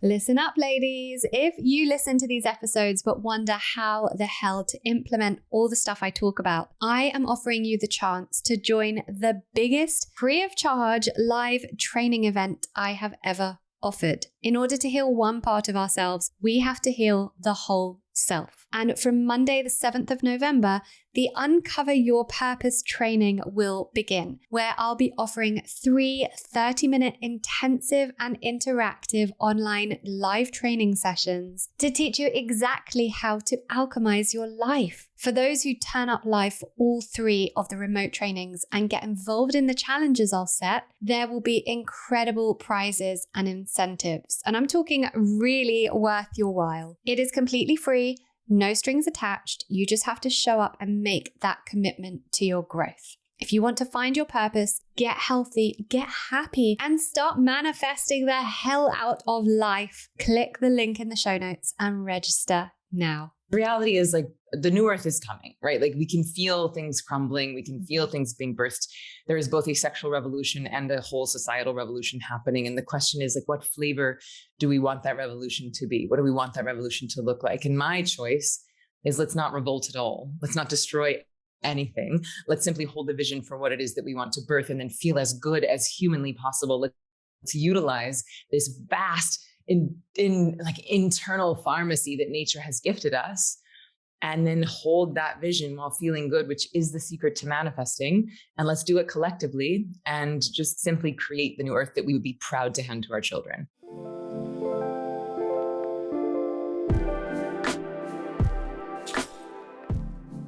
Listen up, ladies. If you listen to these episodes but wonder how the hell to implement all the stuff I talk about, I am offering you the chance to join the biggest free of charge live training event I have ever offered. In order to heal one part of ourselves, we have to heal the whole self. And from Monday, the 7th of November, the Uncover Your Purpose training will begin, where I'll be offering 3 30-minute intensive and interactive online live training sessions to teach you exactly how to alchemize your life. For those who turn up live for all 3 of the remote trainings and get involved in the challenges I'll set, there will be incredible prizes and incentives. And I'm talking really worth your while. It is completely free. No strings attached. You just have to show up and make that commitment to your growth. If you want to find your purpose, get healthy, get happy, and start manifesting the hell out of life, click the link in the show notes and register now. Reality is like the new earth is coming, right? Like we can feel things crumbling. We can feel things being birthed. There is both a sexual revolution and a whole societal revolution happening. And the question is like, what flavor do we want that revolution to be? What do we want that revolution to look like? And my choice is let's not revolt at all. Let's not destroy anything. Let's simply hold the vision for what it is that we want to birth and then feel as good as humanly possible. Let's utilize this vast internal pharmacy that nature has gifted us, and then hold that vision while feeling good, which is the secret to manifesting. And let's do it collectively and just simply create the new earth that we would be proud to hand to our children.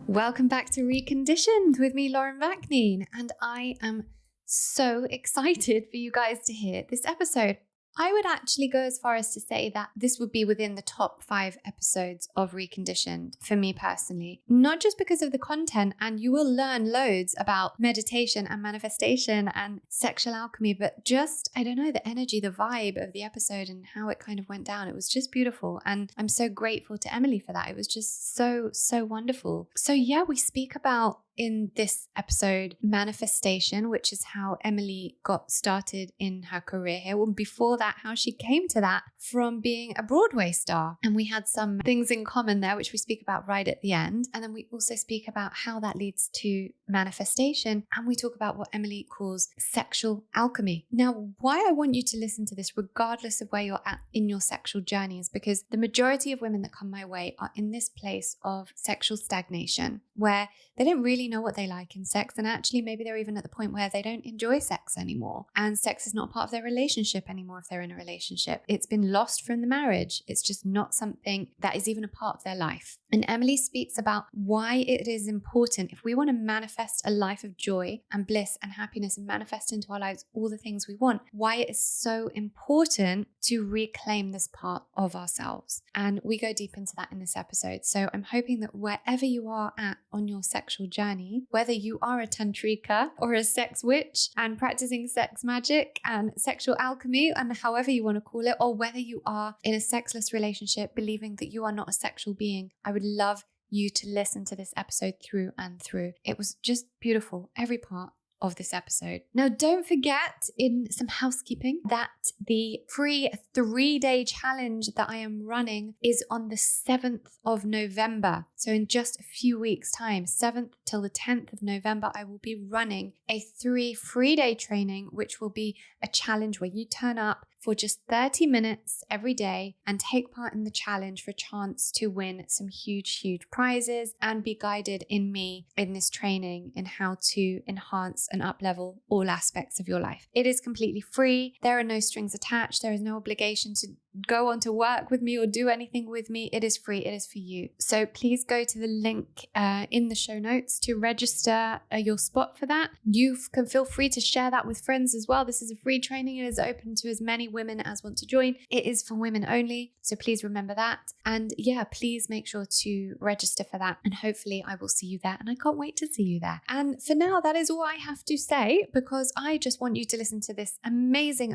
Welcome back to Reconditioned with me, Lauren Vakneen, and I am so excited for you guys to hear this episode. I would actually go as far as to say that this would be within the top 5 episodes of Reconditioned for me personally, not just because of the content, and you will learn loads about meditation and manifestation and sexual alchemy, but just, I don't know, the energy, the vibe of the episode and how it kind of went down. It was just beautiful. And I'm so grateful to Emily for that. It was just so wonderful. So yeah, we speak about in this episode, manifestation, which is how Emily got started in her career here. Well, before that, how she came to that from being a Broadway star. And we had some things in common there, which we speak about right at the end. And then we also speak about how that leads to manifestation. And we talk about what Emily calls sexual alchemy. Now, why I want you to listen to this, regardless of where you're at in your sexual journey, is because the majority of women that come my way are in this place of sexual stagnation, where they don't really know what they like in sex, and actually maybe they're even at the point where they don't enjoy sex anymore, and sex is not part of their relationship anymore if they're in a relationship. It's been lost from the marriage. It's just not something that is even a part of their life. And Emily speaks about why it is important, if we want to manifest a life of joy and bliss and happiness and manifest into our lives all the things we want, why it is so important to reclaim this part of ourselves. And we go deep into that in this episode. So I'm hoping that wherever you are at on your sexual journey, whether you are a tantrika or a sex witch and practicing sex magic and sexual alchemy and however you want to call it, or whether you are in a sexless relationship believing that you are not a sexual being, I would love you to listen to this episode through and through. It was just beautiful, every part of this episode. Now, don't forget, in some housekeeping, that the free 3-day challenge that I am running is on the 7th of November. So in just a few weeks' time, 7th till the 10th of November, I will be running a 3 free-day training, which will be a challenge where you turn up for just 30 minutes every day and take part in the challenge for a chance to win some huge prizes and be guided in me in this training in how to enhance and up-level all aspects of your life. It is completely free. There are no strings attached. There is no obligation to go on to work with me or do anything with me. It is free. It is for you. So please go to the link in the show notes to register your spot for that. You can feel free to share that with friends as well. This is a free training. It is open to as many women as want to join. It is for women only. So please remember that. And yeah, please make sure to register for that. And hopefully I will see you there. And I can't wait to see you there. And for now, that is all I have to say, because I just want you to listen to this amazing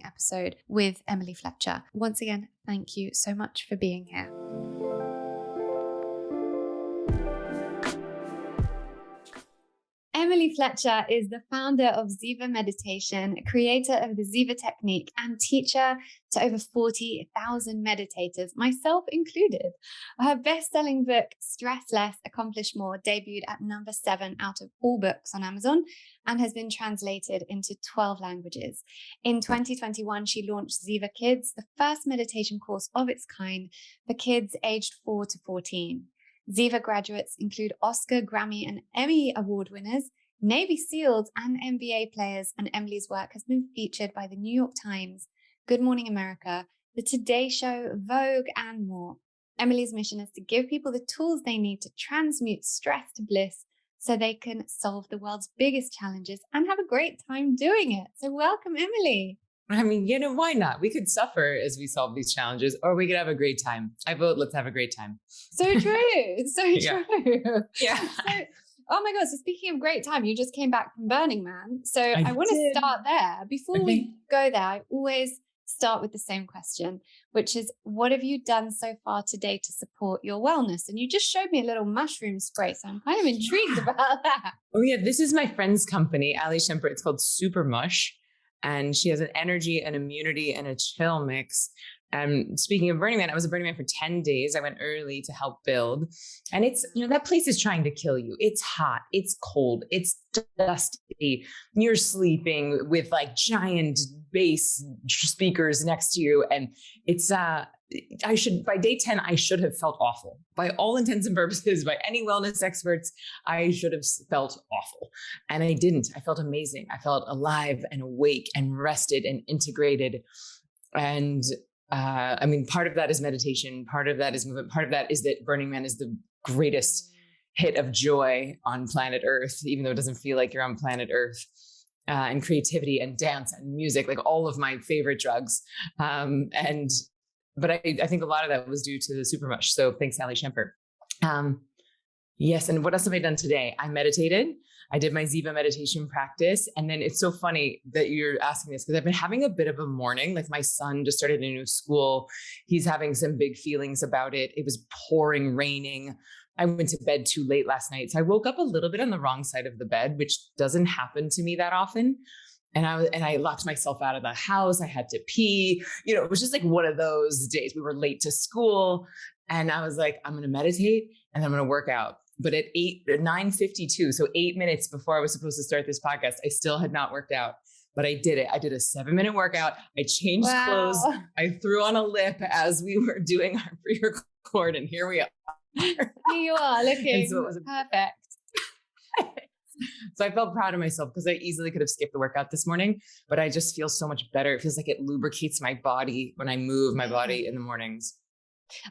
episode with Emily Fletcher. Once again, thank you so much for being here. Emily Fletcher is the founder of Ziva Meditation, creator of the Ziva Technique, and teacher to over 40,000 meditators, myself included. Her best-selling book, Stress Less, Accomplish More, debuted at number 7 out of all books on Amazon and has been translated into 12 languages. In 2021, she launched Ziva Kids, the first meditation course of its kind for kids aged 4 to 14. Ziva graduates include Oscar, Grammy, and Emmy Award winners, Navy SEALs, and NBA players, and Emily's work has been featured by the New York Times, Good Morning America, The Today Show, Vogue, and more. Emily's mission is to give people the tools they need to transmute stress to bliss so they can solve the world's biggest challenges and have a great time doing it. So welcome, Emily. I mean, why not? We could suffer as we solve these challenges, or we could have a great time. I vote, let's have a great time. So true. So true. Yeah. So, oh my God. So speaking of great time, you just came back from Burning Man. So I want to start there. Before we go there, I always start with the same question, which is, what have you done so far today to support your wellness? And you just showed me a little mushroom spray, so I'm kind of intrigued about that. Oh yeah, this is my friend's company, Ali Shemper. It's called Super Mush. And she has an energy, an immunity, and a chill mix. And speaking of Burning Man, I was at Burning Man for 10 days. I went early to help build. And it's, that place is trying to kill you. It's hot. It's cold. It's dusty. You're sleeping with like giant bass speakers next to you. And it's, by day 10, I should have felt awful. By all intents and purposes, by any wellness experts, I should have felt awful. And I didn't. I felt amazing. I felt alive and awake and rested and integrated. And part of that is meditation. Part of that is movement. Part of that is that Burning Man is the greatest hit of joy on planet Earth, even though it doesn't feel like you're on planet Earth. And creativity and dance and music, like all of my favorite drugs. But I think a lot of that was due to the Super Mush. So thanks, Ali Shemper. Yes. And what else have I done today? I meditated. I did my Ziva meditation practice. And then it's so funny that you're asking this because I've been having a bit of a morning. Like my son just started a new school. He's having some big feelings about it. It was pouring, raining. I went to bed too late last night. So I woke up a little bit on the wrong side of the bed, which doesn't happen to me that often. And I locked myself out of the house. I had to pee. It was just like one of those days. We were late to school. And I was like, I'm going to meditate and I'm going to work out. But at 9:52, so 8 minutes before I was supposed to start this podcast, I still had not worked out. But I did it. I did a 7-minute workout. I changed clothes. I threw on a lip as we were doing our pre-record. And here we are. Here you are looking perfect. So I felt proud of myself because I easily could have skipped the workout this morning, but I just feel so much better. It feels like it lubricates my body when I move my body in the mornings.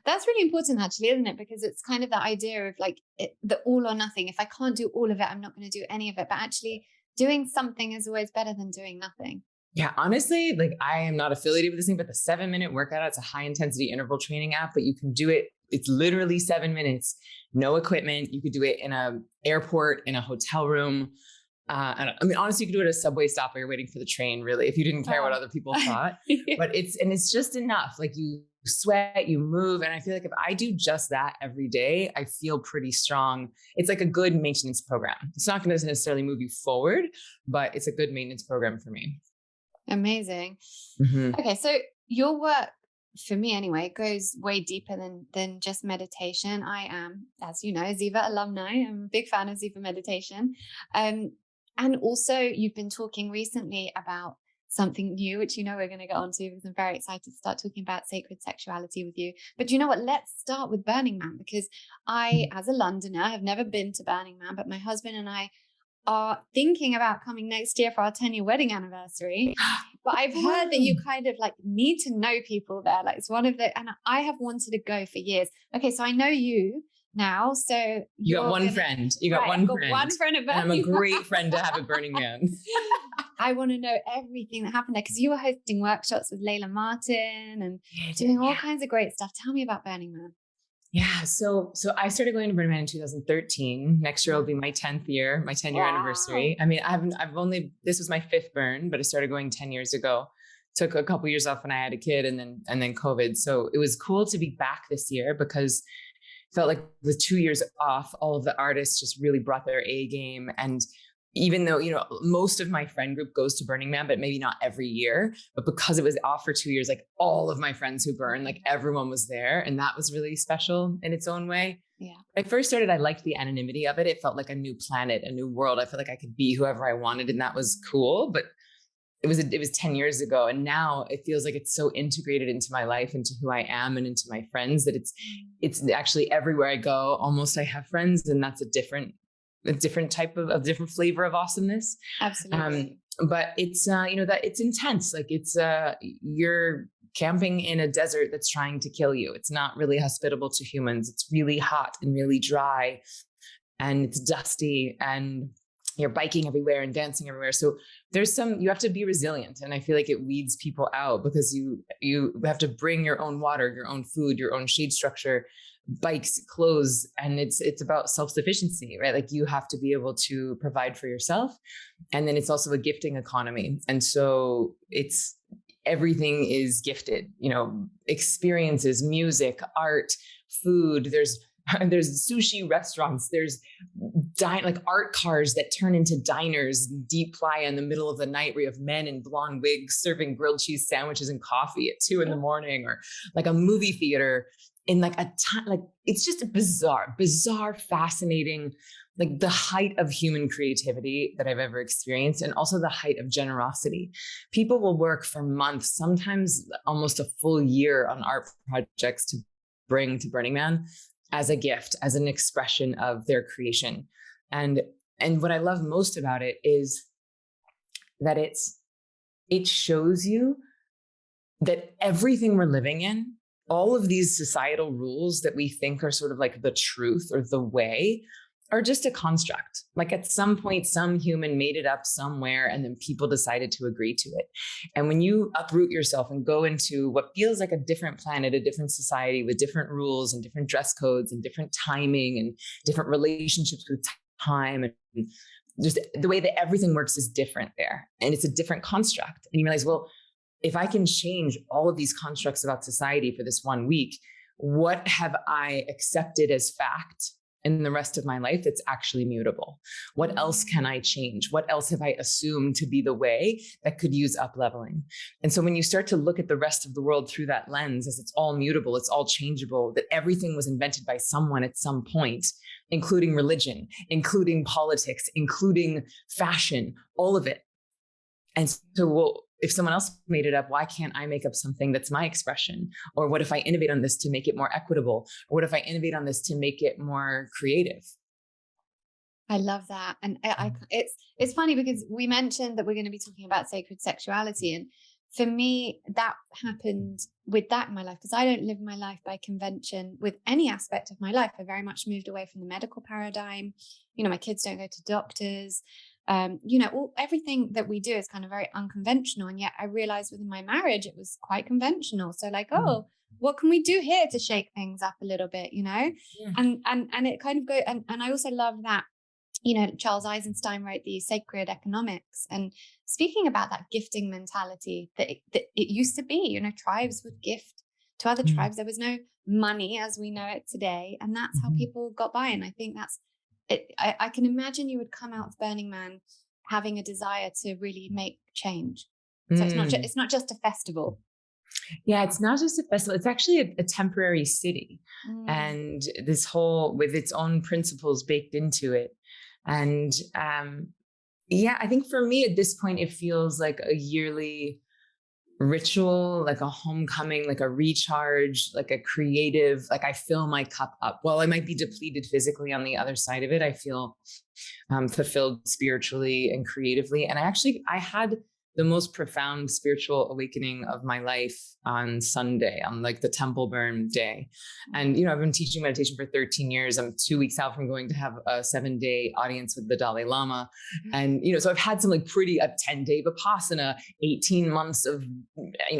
That's really important actually, isn't it? Because it's kind of the idea of like the all or nothing. If I can't do all of it, I'm not going to do any of it. But actually doing something is always better than doing nothing. Yeah, honestly, like I am not affiliated with this thing, but the 7-minute workout, it's a high intensity interval training app, but you can do it. It's literally 7 minutes, no equipment. You could do it in an airport, in a hotel room. Honestly, you could do it at a subway stop while you're waiting for the train, really, if you didn't care what other people thought. But it's just enough. Like you sweat, you move. And I feel like if I do just that every day, I feel pretty strong. It's like a good maintenance program. It's not going to necessarily move you forward, but it's a good maintenance program for me. Amazing. Mm-hmm. Okay. So your work, for me anyway, goes way deeper than just meditation. I am, as you know, Ziva alumni. I'm a big fan of Ziva Meditation. And also you've been talking recently about something new, which we're going to get onto because I'm very excited to start talking about sacred sexuality with you. But you know what? Let's start with Burning Man, because I, as a Londoner, have never been to Burning Man, but my husband and I are thinking about coming next year for our 10-year wedding anniversary. But I've heard that you kind of like need to know people there. Like it's one of the, and I have wanted to go for years. Okay. So I know you now. So you got one friend. You got one friend. One friend at Burning Man. I'm a great friend to have at Burning Man. I want to know everything that happened there because you were hosting workshops with Layla Martin and doing all kinds of great stuff. Tell me about Burning Man. Yeah. So I started going to Burning Man in 2013. Next year will be my 10th year, my 10-year anniversary. I mean, this was my 5th burn, but I started going 10 years ago. Took a couple years off when I had a kid and then COVID. So it was cool to be back this year because it felt like with 2 years off, all of the artists just really brought their A game. And even though, most of my friend group goes to Burning Man, but maybe not every year, but because it was off for 2 years, like all of my friends who burn, like everyone was there. And that was really special in its own way. Yeah. When I first started, I liked the anonymity of it. It felt like a new planet, a new world. I felt like I could be whoever I wanted, and that was cool. But it was 10 years ago. And now it feels like it's so integrated into my life, into who I am and into my friends, that it's actually everywhere I go, almost I have friends, and that's a different type of a different flavor of awesomeness. Absolutely. But it's, that it's intense. Like it's, you're camping in a desert that's trying to kill you. It's not really hospitable to humans. It's really hot and really dry, and it's dusty, and you're biking everywhere and dancing everywhere. So you have to be resilient. And I feel like it weeds people out, because you have to bring your own water, your own food, your own shade structure, bikes, clothes. And it's about self-sufficiency, right? Like you have to be able to provide for yourself. And then it's also a gifting economy. And so everything is gifted, experiences, music, art, food. There's sushi restaurants. There's like art cars that turn into diners, deep playa in the middle of the night, where you have men in blonde wigs serving grilled cheese sandwiches and coffee at 2 a.m, or like a movie theater in like it's just a bizarre, fascinating, like the height of human creativity that I've ever experienced, and also the height of generosity. People will work for months, sometimes almost a full year, on art projects to bring to Burning Man as a gift, as an expression of their creation. And what I love most about it is that it shows you that everything we're living in, all of these societal rules that we think are sort of like the truth or the way, are just a construct. Like at some point, some human made it up somewhere, and then people decided to agree to it. And when you uproot yourself and go into what feels like a different planet, a different society with different rules and different dress codes and different timing and different relationships with time, and just the way that everything works is different there. And it's a different construct. And you realize, well, if I can change all of these constructs about society for this 1 week, what have I accepted as fact in the rest of my life that's actually mutable? What else can I change? What else have I assumed to be the way that could use up leveling? And so when you start to look at the rest of the world through that lens, as it's all mutable, it's all changeable, that everything was invented by someone at some point, including religion, including politics, including fashion, all of it. And so, well, if someone else made it up, why can't I make up something that's my expression? Or what if I innovate on this to make it more equitable? Or what if I innovate on this to make it more creative? I love that. And it's funny because we mentioned that we're going to be talking about sacred sexuality. And for me, that happened with that in my life, because I don't live my life by convention with any aspect of my life. I very much moved away from the medical paradigm. My kids don't go to doctors. Everything that we do is kind of very unconventional. And yet I realized within my marriage, it was quite conventional. So like, what can we do here to shake things up a little bit, Yeah. And it kind of go. And I also love that, Charles Eisenstein wrote the Sacred Economics, and speaking about that gifting mentality that it used to be, tribes would gift to other tribes. There was no money as we know it today. And that's how people got by. And I think that's, I can imagine you would come out of Burning Man having a desire to really make change. So it's not just a festival. Yeah, it's not just a festival. It's actually a temporary city, and this whole with its own principles baked into it. And I think for me at this point, it feels like a yearly ritual, like a homecoming, like a recharge, like a creative, like I fill my cup up. While I might be depleted physically, on the other side of it, I feel fulfilled spiritually and creatively. And I had the most profound spiritual awakening of my life on Sunday, on like the temple burn day. And, I've been teaching meditation for 13 years. I'm 2 weeks out from going to have a 7-day audience with the Dalai Lama. And, so I've had some like a 10-day Vipassana, 18 months of,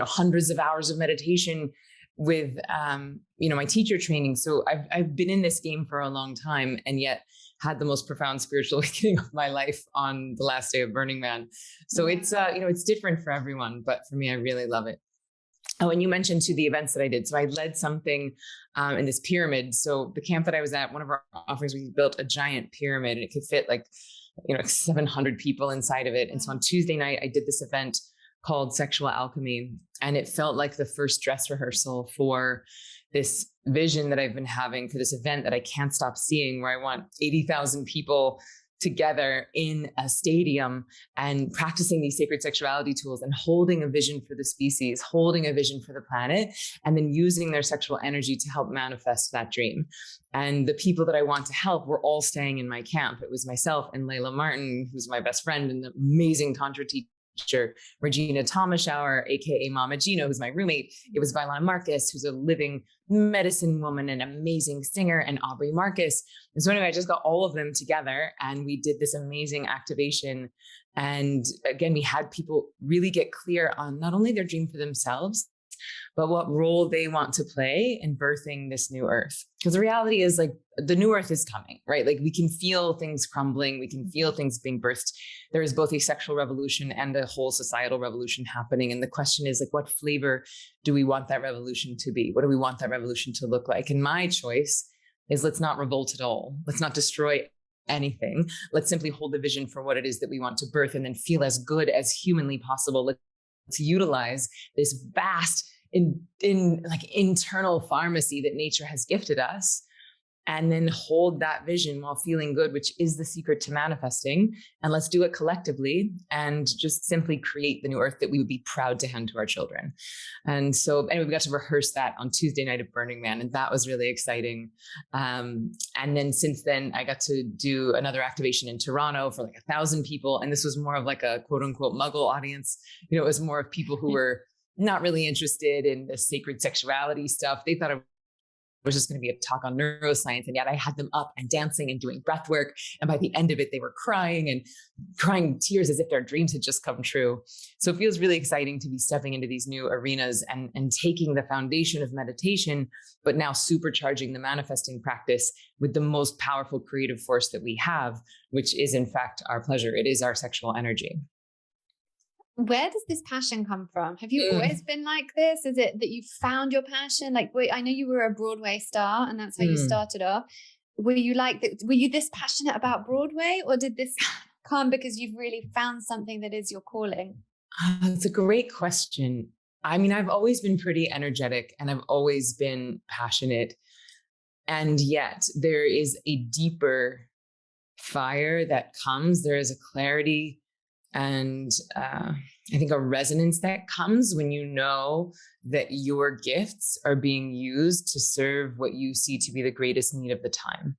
hundreds of hours of meditation with, my teacher training. So I've been in this game for a long time, and yet had the most profound spiritual awakening of my life on the last day of Burning Man. So it's, it's different for everyone, but for me, I really love it. Oh, and you mentioned to the events that I did. So I led something in this pyramid. So the camp that I was at, one of our offerings, we built a giant pyramid, and it could fit like 700 people inside of it. And so on Tuesday night, I did this event called Sexual Alchemy. And it felt like the first dress rehearsal for this vision that I've been having for this event that I can't stop seeing, where I want 80,000 people together in a stadium and practicing these sacred sexuality tools and holding a vision for the species, holding a vision for the planet, and then using their sexual energy to help manifest that dream. And the people that I want to help were all staying in my camp. It was myself and Layla Martin, who's my best friend and an amazing Tantra teacher, Regina Thomashower, aka Mama Gino, who's my roommate. It was Vailana Marcus, who's a living medicine woman and amazing singer, and Aubrey Marcus. And so anyway, I just got all of them together and we did this amazing activation. And again, we had people really get clear on not only their dream for themselves, but what role they want to play in birthing this new earth. Because the reality is, like, the new earth is coming, right? Like, we can feel things crumbling. We can feel things being birthed. There is both a sexual revolution and a whole societal revolution happening. And the question is, like, what flavor do we want that revolution to be? What do we want that revolution to look like? And my choice is, let's not revolt at all. Let's not destroy anything. Let's simply hold the vision for what it is that we want to birth, and then feel as good as humanly possible. Let's utilize this vast internal pharmacy that nature has gifted us, and then hold that vision while feeling good, which is the secret to manifesting. And let's do it collectively and just simply create the new earth that we would be proud to hand to our children. And so anyway, we got to rehearse that on Tuesday night at Burning Man, and that was really exciting. And then since then, I got to do another activation in Toronto for like 1,000 people. And this was more of like a quote unquote muggle audience. It was more of people who were not really interested in the sacred sexuality stuff. They thought it was just going to be a talk on neuroscience. And yet I had them up and dancing and doing breath work. And by the end of it, they were crying tears as if their dreams had just come true. So it feels really exciting to be stepping into these new arenas and taking the foundation of meditation, but now supercharging the manifesting practice with the most powerful creative force that we have, which is in fact our pleasure. It is our sexual energy. Where does this passion come from? Have you always been like this? Is it that you found your passion? Like, wait, I know you were a Broadway star and that's how you started off. Were you like that? Were you this passionate about Broadway, or did this come because you've really found something that is your calling? That's a great question. I mean, I've always been pretty energetic and I've always been passionate. And yet there is a deeper fire that comes. There is a clarity and I think a resonance that comes when you know that your gifts are being used to serve what you see to be the greatest need of the time.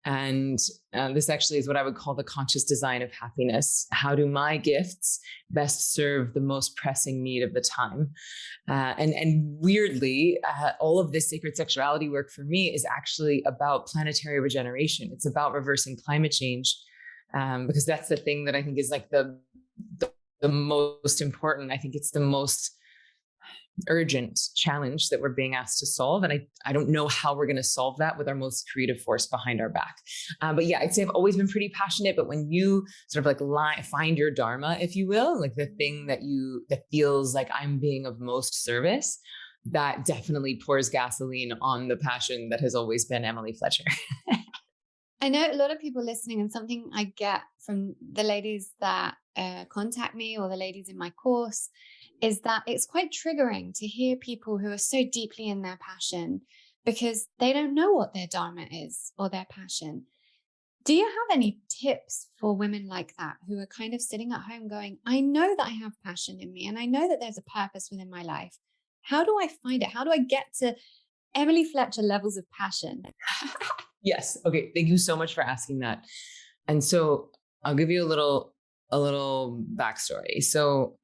And this actually is what I would call the conscious design of happiness. How do my gifts best serve the most pressing need of the time? And weirdly, all of this sacred sexuality work for me is actually about planetary regeneration. It's about reversing climate change. Because that's the thing that I think is like the most important. I think it's the most urgent challenge that we're being asked to solve. And I don't know how we're going to solve that with our most creative force behind our back. But yeah, I'd say I've always been pretty passionate. But when you sort of like find your dharma, if you will, like the thing that feels like I'm being of most service, that definitely pours gasoline on the passion that has always been Emily Fletcher. I know a lot of people listening, and something I get from the ladies that contact me or the ladies in my course is that it's quite triggering to hear people who are so deeply in their passion because they don't know what their dharma is or their passion. Do you have any tips for women like that who are kind of sitting at home going, I know that I have passion in me and I know that there's a purpose within my life. How do I find it? How do I get to Emily Fletcher levels of passion? Yes. Okay. Thank you so much for asking that. And so I'll give you a little backstory. So,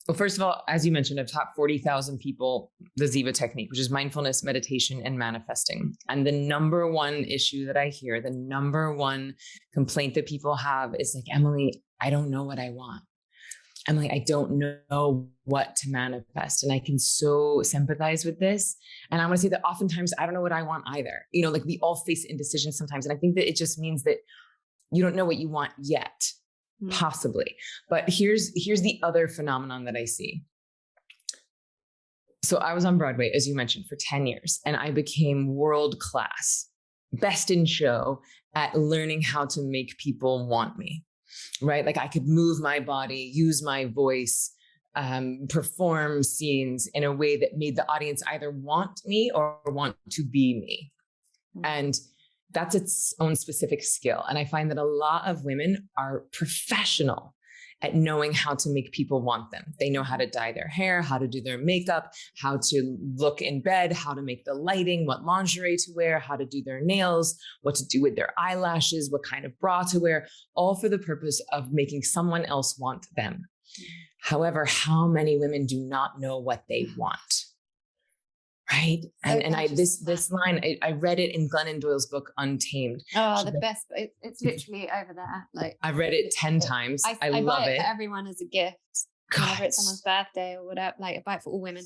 well, first of all, as you mentioned, I've taught 40,000 people the Ziva Technique, which is mindfulness, meditation, and manifesting. And the number one issue that I hear, the number one complaint that people have is like, Emily, I don't know what I want. I'm like, I don't know what to manifest. And I can so sympathize with this. And I want to say that oftentimes I don't know what I want either. Like we all face indecision sometimes. And I think that it just means that you don't know what you want yet, possibly. But here's the other phenomenon that I see. So I was on Broadway, as you mentioned, for 10 years, and I became world class best in show at learning how to make people want me, right? Like I could move my body, use my voice, perform scenes in a way that made the audience either want me or want to be me. And that's its own specific skill. And I find that a lot of women are professional at knowing how to make people want them. They know how to dye their hair, how to do their makeup, how to look in bed, how to make the lighting, what lingerie to wear, how to do their nails, what to do with their eyelashes, what kind of bra to wear, all for the purpose of making someone else want them. However, how many women do not know what they want? Right. And this line, I read it in Glennon Doyle's book, Untamed. Oh, the best. It's literally over there. Like I've read it 10 times. I love buy it for everyone as a gift. Whenever it's someone's birthday or whatever, like I buy it for all women.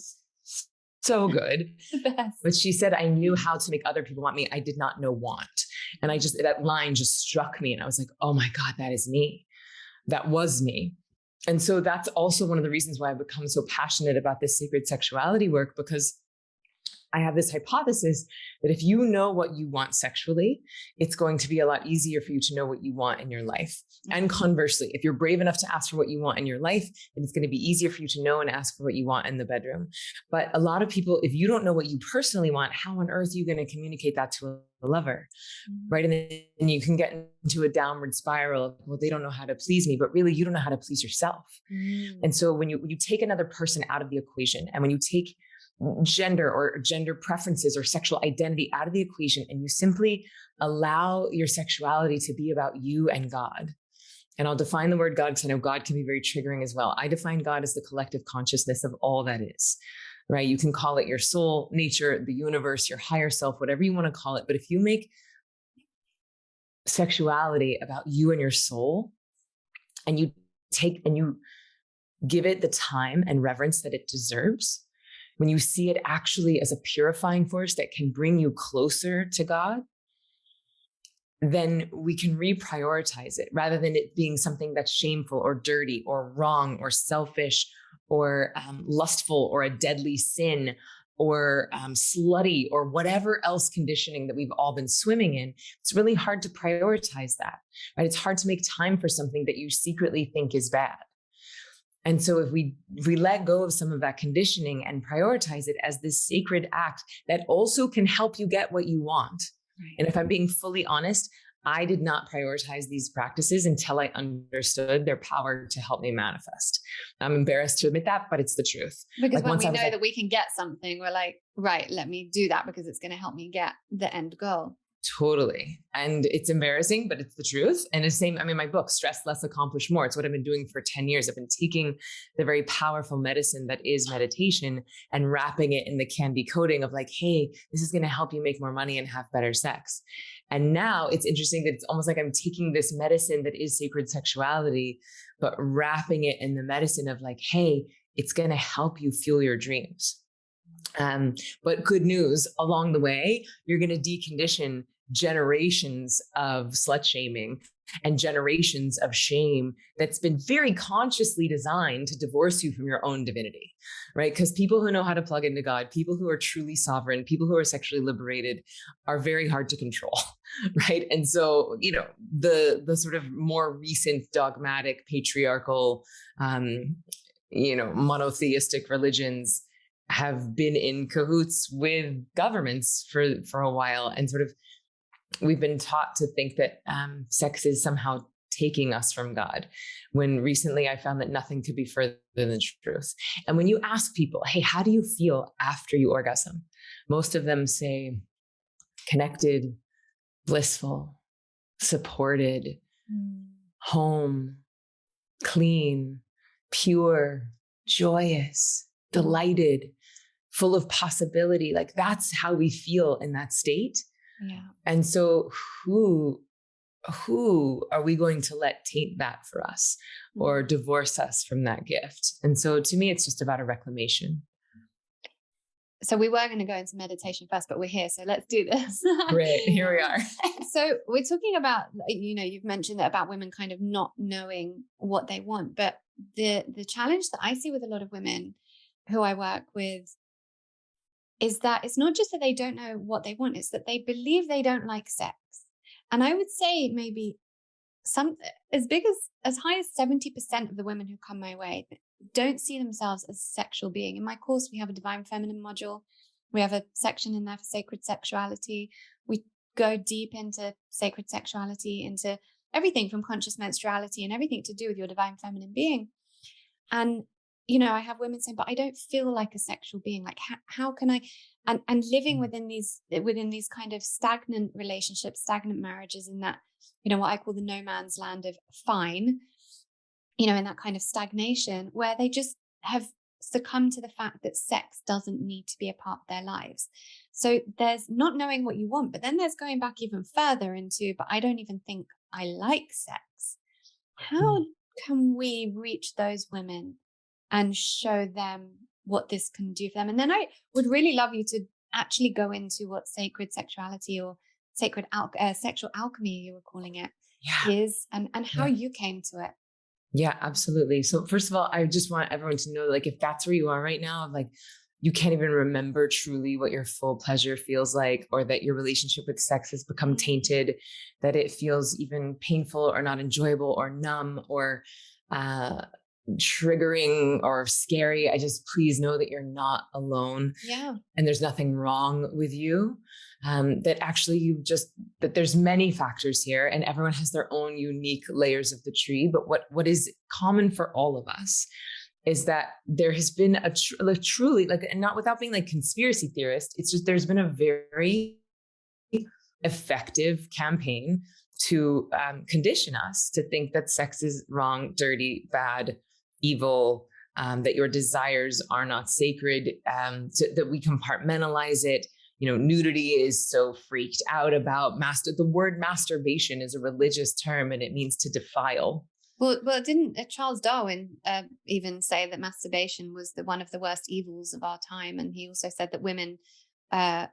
So good. The best. But she said, I knew how to make other people want me. I did not know want. And that line just struck me. And I was like, oh my God, that is me. That was me. And so that's also one of the reasons why I've become so passionate about this sacred sexuality work, because I have this hypothesis that if you know what you want sexually, it's going to be a lot easier for you to know what you want in your life. And conversely, if you're brave enough to ask for what you want in your life, then it's going to be easier for you to know and ask for what you want in the bedroom. But a lot of people, if you don't know what you personally want, how on earth are you going to communicate that to a lover? Right? And then you can get into a downward spiral of, well, they don't know how to please me, but really you don't know how to please yourself. And so when you take another person out of the equation, and when you take gender or gender preferences or sexual identity out of the equation, and you simply allow your sexuality to be about you and God. And I'll define the word God because I know God can be very triggering as well. I define God as the collective consciousness of all that is, right? You can call it your soul, nature, the universe, your higher self, whatever you want to call it. But if you make sexuality about you and your soul, and you give it the time and reverence that it deserves, when you see it actually as a purifying force that can bring you closer to God, then we can reprioritize it rather than it being something that's shameful or dirty or wrong or selfish or lustful or a deadly sin or slutty or whatever else conditioning that we've all been swimming in. It's really hard to prioritize that, right? It's hard to make time for something that you secretly think is bad. And so if we let go of some of that conditioning and prioritize it as this sacred act that also can help you get what you want. Right. And if I'm being fully honest, I did not prioritize these practices until I understood their power to help me manifest. I'm embarrassed to admit that, but it's the truth. Because when we know that we can get something, we're like, right, let me do that because it's going to help me get the end goal. Totally. And it's embarrassing, but it's the truth. And it's the same, my book, Stress Less, Accomplish More. It's what I've been doing for 10 years. I've been taking the very powerful medicine that is meditation and wrapping it in the candy coating of like, hey, this is going to help you make more money and have better sex. And now it's interesting that it's almost like I'm taking this medicine that is sacred sexuality, but wrapping it in the medicine of like, hey, it's going to help you fuel your dreams. But good news along the way, you're going to decondition generations of slut shaming and generations of shame that's been very consciously designed to divorce you from your own divinity, right? Because people who know how to plug into God, people who are truly sovereign, people who are sexually liberated are very hard to control, right? And so, the sort of more recent dogmatic, patriarchal, monotheistic religions have been in cahoots with governments for a while, and sort of we've been taught to think that sex is somehow taking us from God, when recently I found that nothing could be further than the truth. And when you ask people, hey, how do you feel after you orgasm? Most of them say connected, blissful, supported, home, clean, pure, joyous, delighted, full of possibility. Like that's how we feel in that state. Yeah. And so who are we going to let taint that for us or divorce us from that gift? And so to me, it's just about a reclamation. So we were going to go into meditation first, but we're here. So let's do this. Great. Here we are. So we're talking about, you've mentioned that about women kind of not knowing what they want, but the challenge that I see with a lot of women who I work with is that it's not just that they don't know what they want, it's that they believe they don't like sex. And I would say maybe some as high as 70% of the women who come my way don't see themselves as a sexual being. In my course, we have a divine feminine module. We have a section in there for sacred sexuality. We go deep into sacred sexuality, into everything from conscious menstruality and everything to do with your divine feminine being. And, I have women saying, but I don't feel like a sexual being. Like, how can I, and living within these kind of stagnant relationships, stagnant marriages, in that, what I call the no man's land of fine, in that kind of stagnation where they just have succumbed to the fact that sex doesn't need to be a part of their lives. So there's not knowing what you want, but then there's going back even further into, but I don't even think I like sex. How can we reach those women and show them what this can do for them? And then I would really love you to actually go into what sacred sexuality or sacred sexual alchemy, you were calling it, is, and how you came to it. Yeah, absolutely. So first of all, I just want everyone to know, like, if that's where you are right now, like you can't even remember truly what your full pleasure feels like, or that your relationship with sex has become tainted, that it feels even painful or not enjoyable or numb or triggering or scary, please know that you're not alone. Yeah. And there's nothing wrong with you. That actually that there's many factors here, and everyone has their own unique layers of the tree. But what is common for all of us is that there has been truly, like, and not without being like conspiracy theorist, it's just, there's been a very effective campaign to condition us to think that sex is wrong, dirty, bad, evil, that your desires are not sacred, that we compartmentalize it. Nudity is so freaked out about. The word masturbation is a religious term, and it means to defile. Well, didn't Charles Darwin even say that masturbation was one of the worst evils of our time? And he also said that women, a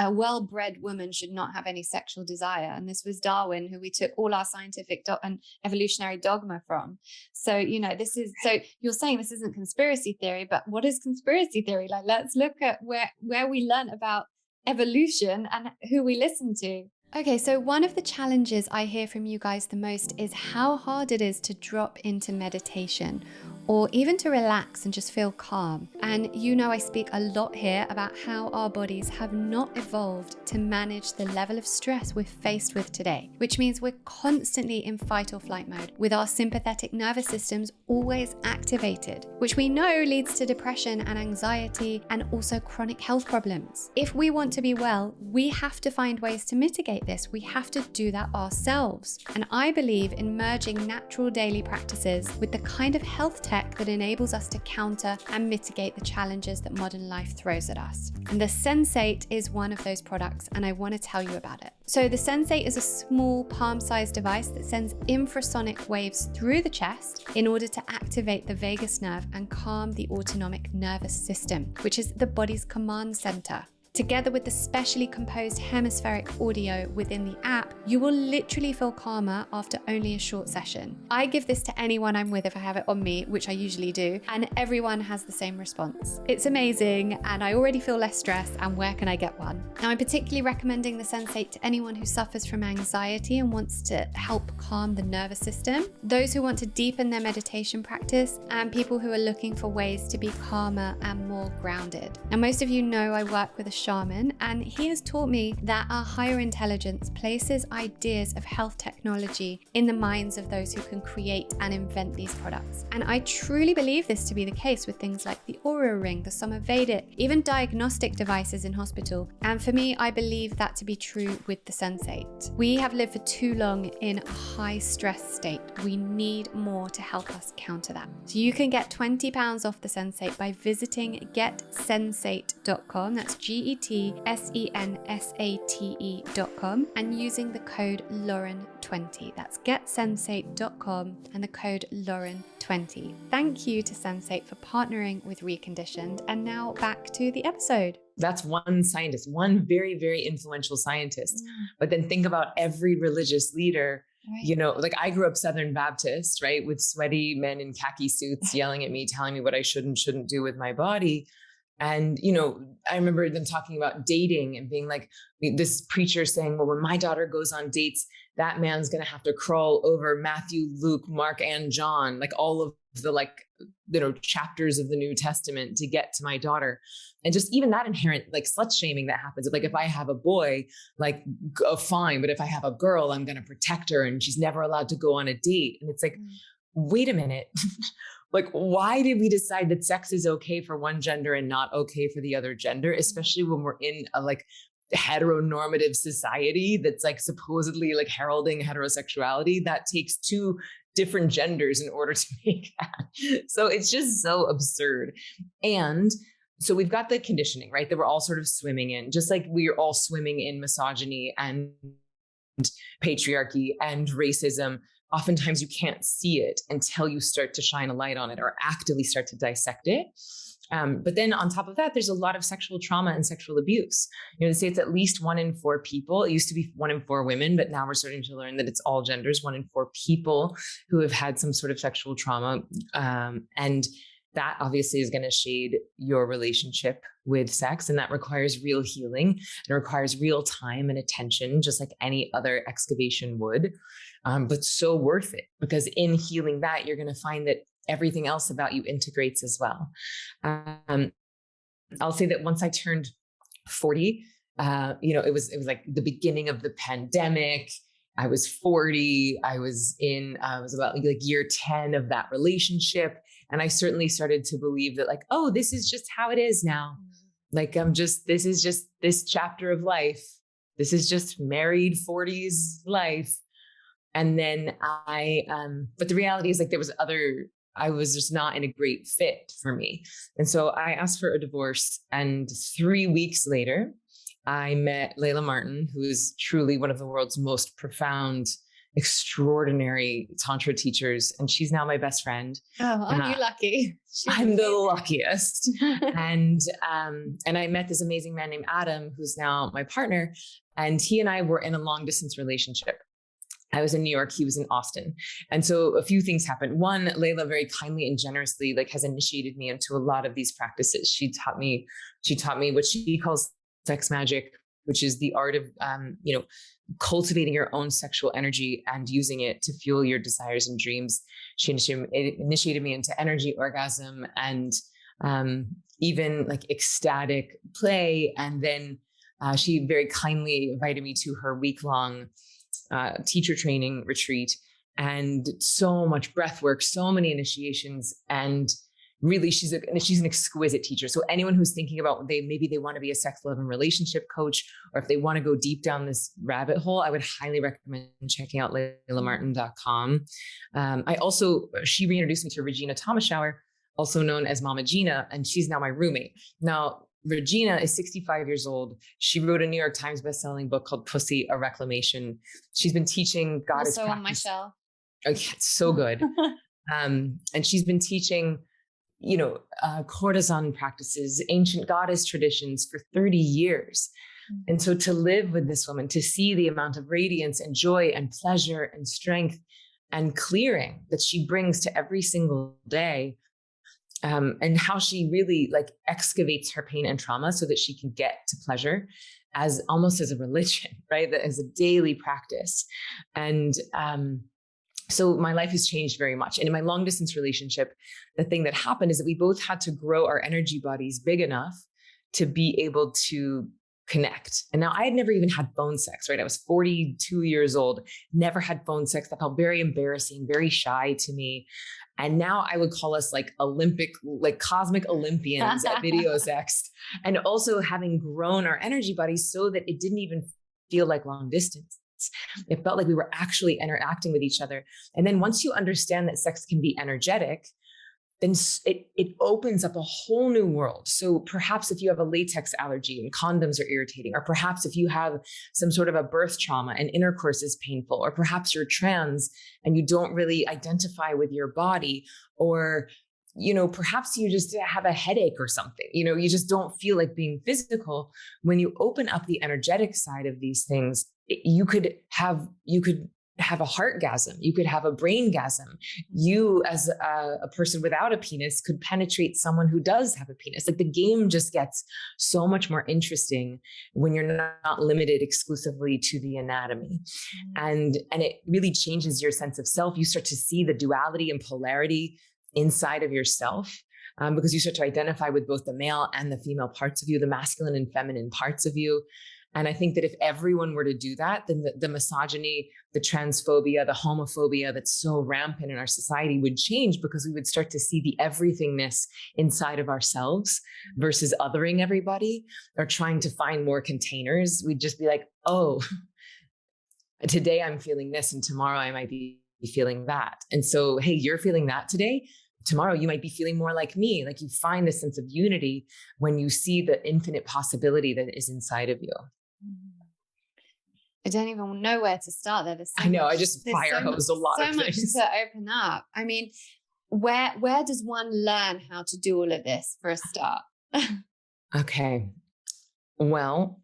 well-bred woman should not have any sexual desire. And this was Darwin, who we took all our scientific and evolutionary dogma from. So, so you're saying this isn't conspiracy theory, but what is conspiracy theory? Like, let's look at where we learn about evolution and who we listen to. Okay, so one of the challenges I hear from you guys the most is how hard it is to drop into meditation, or even to relax and just feel calm. And I speak a lot here about how our bodies have not evolved to manage the level of stress we're faced with today, which means we're constantly in fight or flight mode, with our sympathetic nervous systems always activated, which we know leads to depression and anxiety and also chronic health problems. If we want to be well, we have to find ways to mitigate this. We have to do that ourselves. And I believe in merging natural daily practices with the kind of health tech that enables us to counter and mitigate the challenges that modern life throws at us. And the Sensate is one of those products, and I want to tell you about it. So the Sensate is a small palm-sized device that sends infrasonic waves through the chest in order to activate the vagus nerve and calm the autonomic nervous system, which is the body's command center. Together with the specially composed hemispheric audio within the app, you will literally feel calmer after only a short session. I give this to anyone I'm with if I have it on me, which I usually do, and everyone has the same response. It's amazing, and I already feel less stressed, and where can I get one? Now, I'm particularly recommending the Sensate to anyone who suffers from anxiety and wants to help calm the nervous system, those who want to deepen their meditation practice, and people who are looking for ways to be calmer and more grounded. Now, most of you know I work with a shaman, and he has taught me that our higher intelligence places ideas of health technology in the minds of those who can create and invent these products. And I truly believe this to be the case with things like the Aura Ring, the Somavedic, even diagnostic devices in hospital. And for me, I believe that to be true with the Sensate. We have lived for too long in a high stress state. We need more to help us counter that. So you can get £20 off the Sensate by visiting getsensate.com. That's GETSENSATE.com and using the code Lauren20. That's getsensate.com and the code Lauren20. Thank you to Sensate for partnering with Reconditioned. And now back to the episode. That's one scientist, one very, very influential scientist. But then think about every religious leader. Right. Like I grew up Southern Baptist, right? With sweaty men in khaki suits yelling at me, telling me what I should and shouldn't do with my body. And, I remember them talking about dating and being like, this preacher saying, well, when my daughter goes on dates, that man's going to have to crawl over Matthew, Luke, Mark, and John, like all of the chapters of the New Testament to get to my daughter. And just even that inherent like slut shaming that happens. Like if I have a boy, like fine, but if I have a girl, I'm going to protect her and she's never allowed to go on a date. And it's like, wait a minute. Like, why did we decide that sex is okay for one gender and not okay for the other gender, especially when we're in a like heteronormative society that's like supposedly like heralding heterosexuality that takes two different genders in order to make that. So it's just so absurd. And so we've got the conditioning, right? That we're all sort of swimming in, just like we're all swimming in misogyny and patriarchy and racism. Oftentimes you can't see it until you start to shine a light on it or actively start to dissect it. But then on top of that, there's a lot of sexual trauma and sexual abuse. They say it's at least 1 in 4 people. It used to be 1 in 4 women, but now we're starting to learn that it's all genders, 1 in 4 people who have had some sort of sexual trauma. And that obviously is going to shade your relationship with sex. And that requires real healing. It requires real time and attention, just like any other excavation would. But so worth it, because in healing that, you're going to find that everything else about you integrates as well. I'll say that once I turned 40, it was like the beginning of the pandemic. I was 40. I was about like year 10 of that relationship. And I certainly started to believe that like, oh, this is just how it is now. Like, this is just this chapter of life. This is just married 40s life. And then but the reality is like I was just not in a great fit for me. And so I asked for a divorce. And 3 weeks later, I met Layla Martin, who is truly one of the world's most profound, extraordinary Tantra teachers. And she's now my best friend. Oh, aren't you lucky? I'm the luckiest. And I met this amazing man named Adam, who's now my partner. And he and I were in a long distance relationship. I was in New York, he was in Austin. And so a few things happened. One, Layla very kindly and generously has initiated me into a lot of these practices. She taught me what she calls sex magic, which is the art of, cultivating your own sexual energy and using it to fuel your desires and dreams. She initiated me into energy orgasm and even like ecstatic play. And then she very kindly invited me to her week-long teacher training retreat, and so much breath work, so many initiations. And really, she's an exquisite teacher. So anyone who's thinking about maybe they want to be a sex, love, and relationship coach, or if they want to go deep down this rabbit hole, I would highly recommend checking out laylamartin.com. She reintroduced me to Regina Thomasschauer, also known as Mama Gina, and she's now my roommate. Now, Regina is 65 years old. She wrote a New York Times bestselling book called Pussy, A Reclamation. She's been teaching goddess also practice. On my shelf. Okay, it's so good. And she's been teaching, courtesan practices, ancient goddess traditions for 30 years. And so to live with this woman, to see the amount of radiance and joy and pleasure and strength and clearing that she brings to every single day, and how she really excavates her pain and trauma so that she can get to pleasure as almost as a religion, right? That as a daily practice. And so my life has changed very much. And in my long distance relationship, the thing that happened is that we both had to grow our energy bodies big enough to be able to connect. And now I had never even had phone sex, right? I was 42 years old, never had phone sex. That felt very embarrassing, very shy to me. And now I would call us cosmic Olympians at video sex. And also having grown our energy bodies so that it didn't even feel like long distance. It felt like we were actually interacting with each other. And then once you understand that sex can be energetic, then it opens up a whole new world. So perhaps if you have a latex allergy and condoms are irritating, or perhaps if you have some sort of a birth trauma and intercourse is painful, or perhaps you're trans and you don't really identify with your body, or, perhaps you just have a headache or something, you just don't feel like being physical. When you open up the energetic side of these things, you could have a heartgasm. You could have a braingasm. You, as a person without a penis, could penetrate someone who does have a penis. Like the game just gets so much more interesting when you're not limited exclusively to the anatomy. And it really changes your sense of self. You start to see the duality and polarity inside of yourself. Because you start to identify with both the male and the female parts of you, the masculine and feminine parts of you. And I think that if everyone were to do that, then the misogyny, the transphobia, the homophobia that's so rampant in our society would change, because we would start to see the everythingness inside of ourselves versus othering everybody or trying to find more containers. We'd just be like, oh, today I'm feeling this and tomorrow I might be feeling that. And so, hey, you're feeling that today. Tomorrow you might be feeling more like me. Like you find this sense of unity when you see the infinite possibility that is inside of you. I don't even know where to start there. I know, I just fire hose a lot of things. So much to open up. I mean, where does one learn how to do all of this for a start? Okay. Well,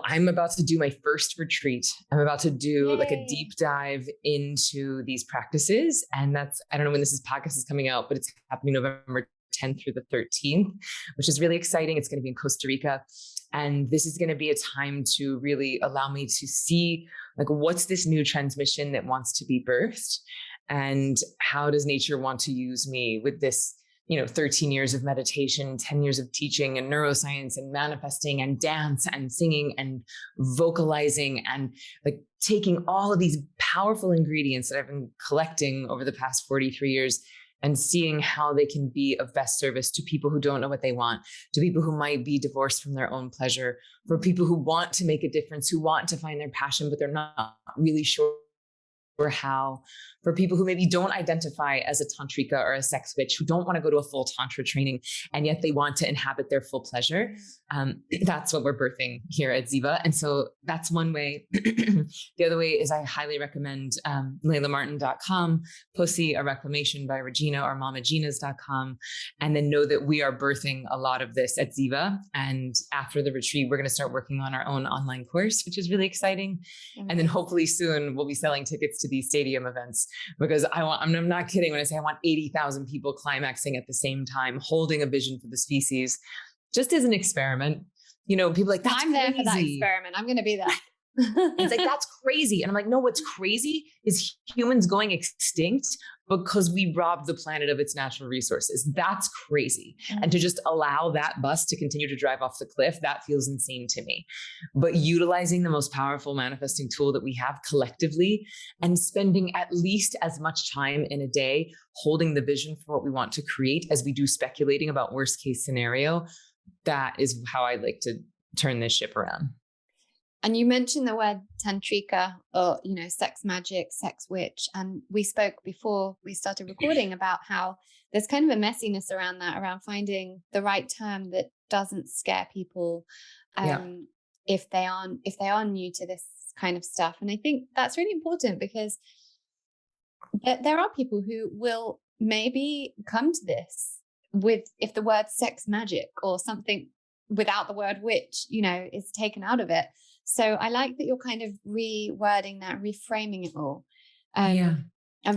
I'm about to do my first retreat. I'm about to do like a deep dive into these practices. And that's, I don't know when this podcast is coming out, but it's happening November 10th through the 13th, which is really exciting. It's going to be in Costa Rica. And this is going to be a time to really allow me to see like, what's this new transmission that wants to be birthed? And how does nature want to use me with this, 13 years of meditation, 10 years of teaching and neuroscience and manifesting and dance and singing and vocalizing and like taking all of these powerful ingredients that I've been collecting over the past 43 years and seeing how they can be of best service to people who don't know what they want, to people who might be divorced from their own pleasure, for people who want to make a difference, who want to find their passion, but they're not really sure how, for people who maybe don't identify as a tantrika or a sex witch, who don't want to go to a full tantra training, and yet they want to inhabit their full pleasure. That's what we're birthing here at Ziva. And so that's one way. The other way is I highly recommend LeilaMartin.com, Pussy, A Reclamation by Regina, or MamaGinas.com. And then know that we are birthing a lot of this at Ziva. And after the retreat, we're going to start working on our own online course, which is really exciting. And then hopefully soon we'll be selling tickets to these stadium events, because I'm not kidding when I say I want 80,000 people climaxing at the same time, holding a vision for the species, just as an experiment. People like, that's I'm there crazy. For that experiment. I'm going to be there. It's like, that's crazy. And I'm like, no, what's crazy is humans going extinct because we robbed the planet of its natural resources. That's crazy. And to just allow that bus to continue to drive off the cliff, that feels insane to me. But utilizing the most powerful manifesting tool that we have collectively and spending at least as much time in a day holding the vision for what we want to create as we do speculating about worst case scenario, that is how I like to turn this ship around. And you mentioned the word tantrika, or, sex magic, sex witch. And we spoke before we started recording about how there's kind of a messiness around that, around finding the right term that doesn't scare people if they are new to this kind of stuff. And I think that's really important, because there are people who will maybe come to this if the word sex magic or something without the word witch, is taken out of it. So I like that you're kind of rewording that, reframing it all, and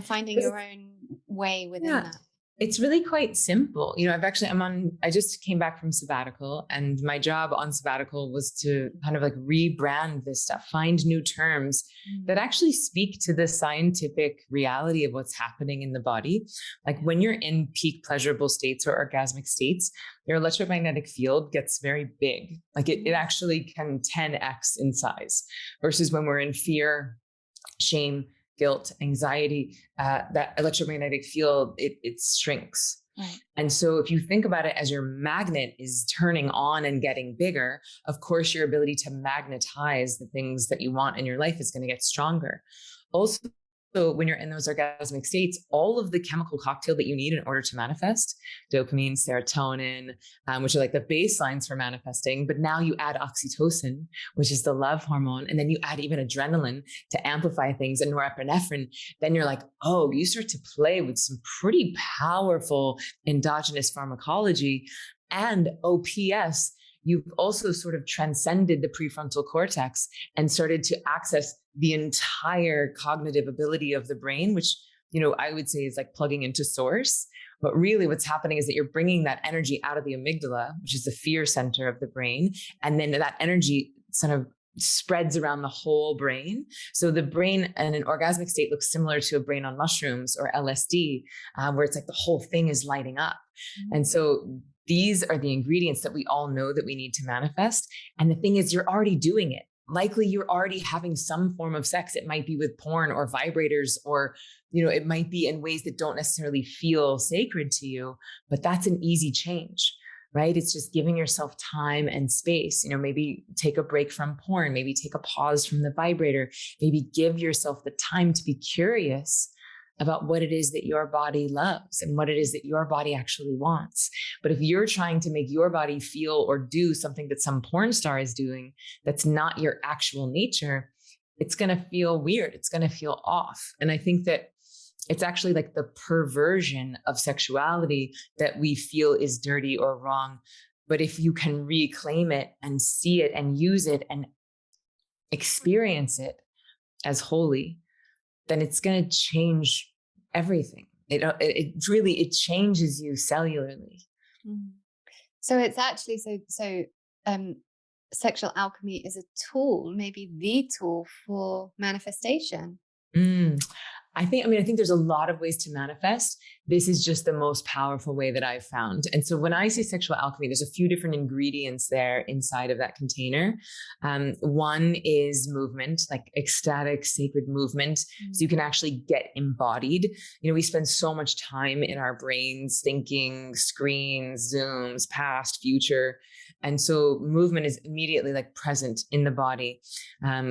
finding your own way within that. It's really quite simple. I just came back from sabbatical, and my job on sabbatical was to kind of like rebrand this stuff, find new terms that actually speak to the scientific reality of what's happening in the body. Like when you're in peak pleasurable states or orgasmic states, your electromagnetic field gets very big. Like it actually can 10x in size, versus when we're in fear, shame, guilt, anxiety, that electromagnetic field, it shrinks. Right. And so if you think about it as your magnet is turning on and getting bigger, of course, your ability to magnetize the things that you want in your life is going to get stronger. Also, when you're in those orgasmic states, all of the chemical cocktail that you need in order to manifest, dopamine, serotonin, which are like the baselines for manifesting, but now you add oxytocin, which is the love hormone, and then you add even adrenaline to amplify things, and norepinephrine, then you're like, oh, you start to play with some pretty powerful endogenous pharmacology. And OPS, you've also sort of transcended the prefrontal cortex and started to access the entire cognitive ability of the brain, which, I would say is like plugging into source. But really what's happening is that you're bringing that energy out of the amygdala, which is the fear center of the brain. And then that energy sort of spreads around the whole brain. So the brain in an orgasmic state looks similar to a brain on mushrooms or LSD, where it's like the whole thing is lighting up. Mm-hmm. And so these are the ingredients that we all know that we need to manifest. And the thing is, you're already doing it. Likely you're already having some form of sex. It might be with porn or vibrators, or, it might be in ways that don't necessarily feel sacred to you, but that's an easy change, right? It's just giving yourself time and space. Maybe take a break from porn, maybe take a pause from the vibrator, maybe give yourself the time to be curious about what it is that your body loves and what it is that your body actually wants. But if you're trying to make your body feel or do something that some porn star is doing, that's not your actual nature, it's going to feel weird. It's going to feel off. And I think that it's actually like the perversion of sexuality that we feel is dirty or wrong. But if you can reclaim it and see it and use it and experience it as holy, then it's going to change everything. It really changes you cellularly. So it's actually sexual alchemy is a tool, maybe the tool for manifestation. I think there's a lot of ways to manifest. This is just the most powerful way that I've found. And so when I say sexual alchemy, there's a few different ingredients there inside of that container. One is movement, like ecstatic, sacred movement. So you can actually get embodied. We spend so much time in our brains thinking, screens, Zooms, past, future. And so movement is immediately like present in the body.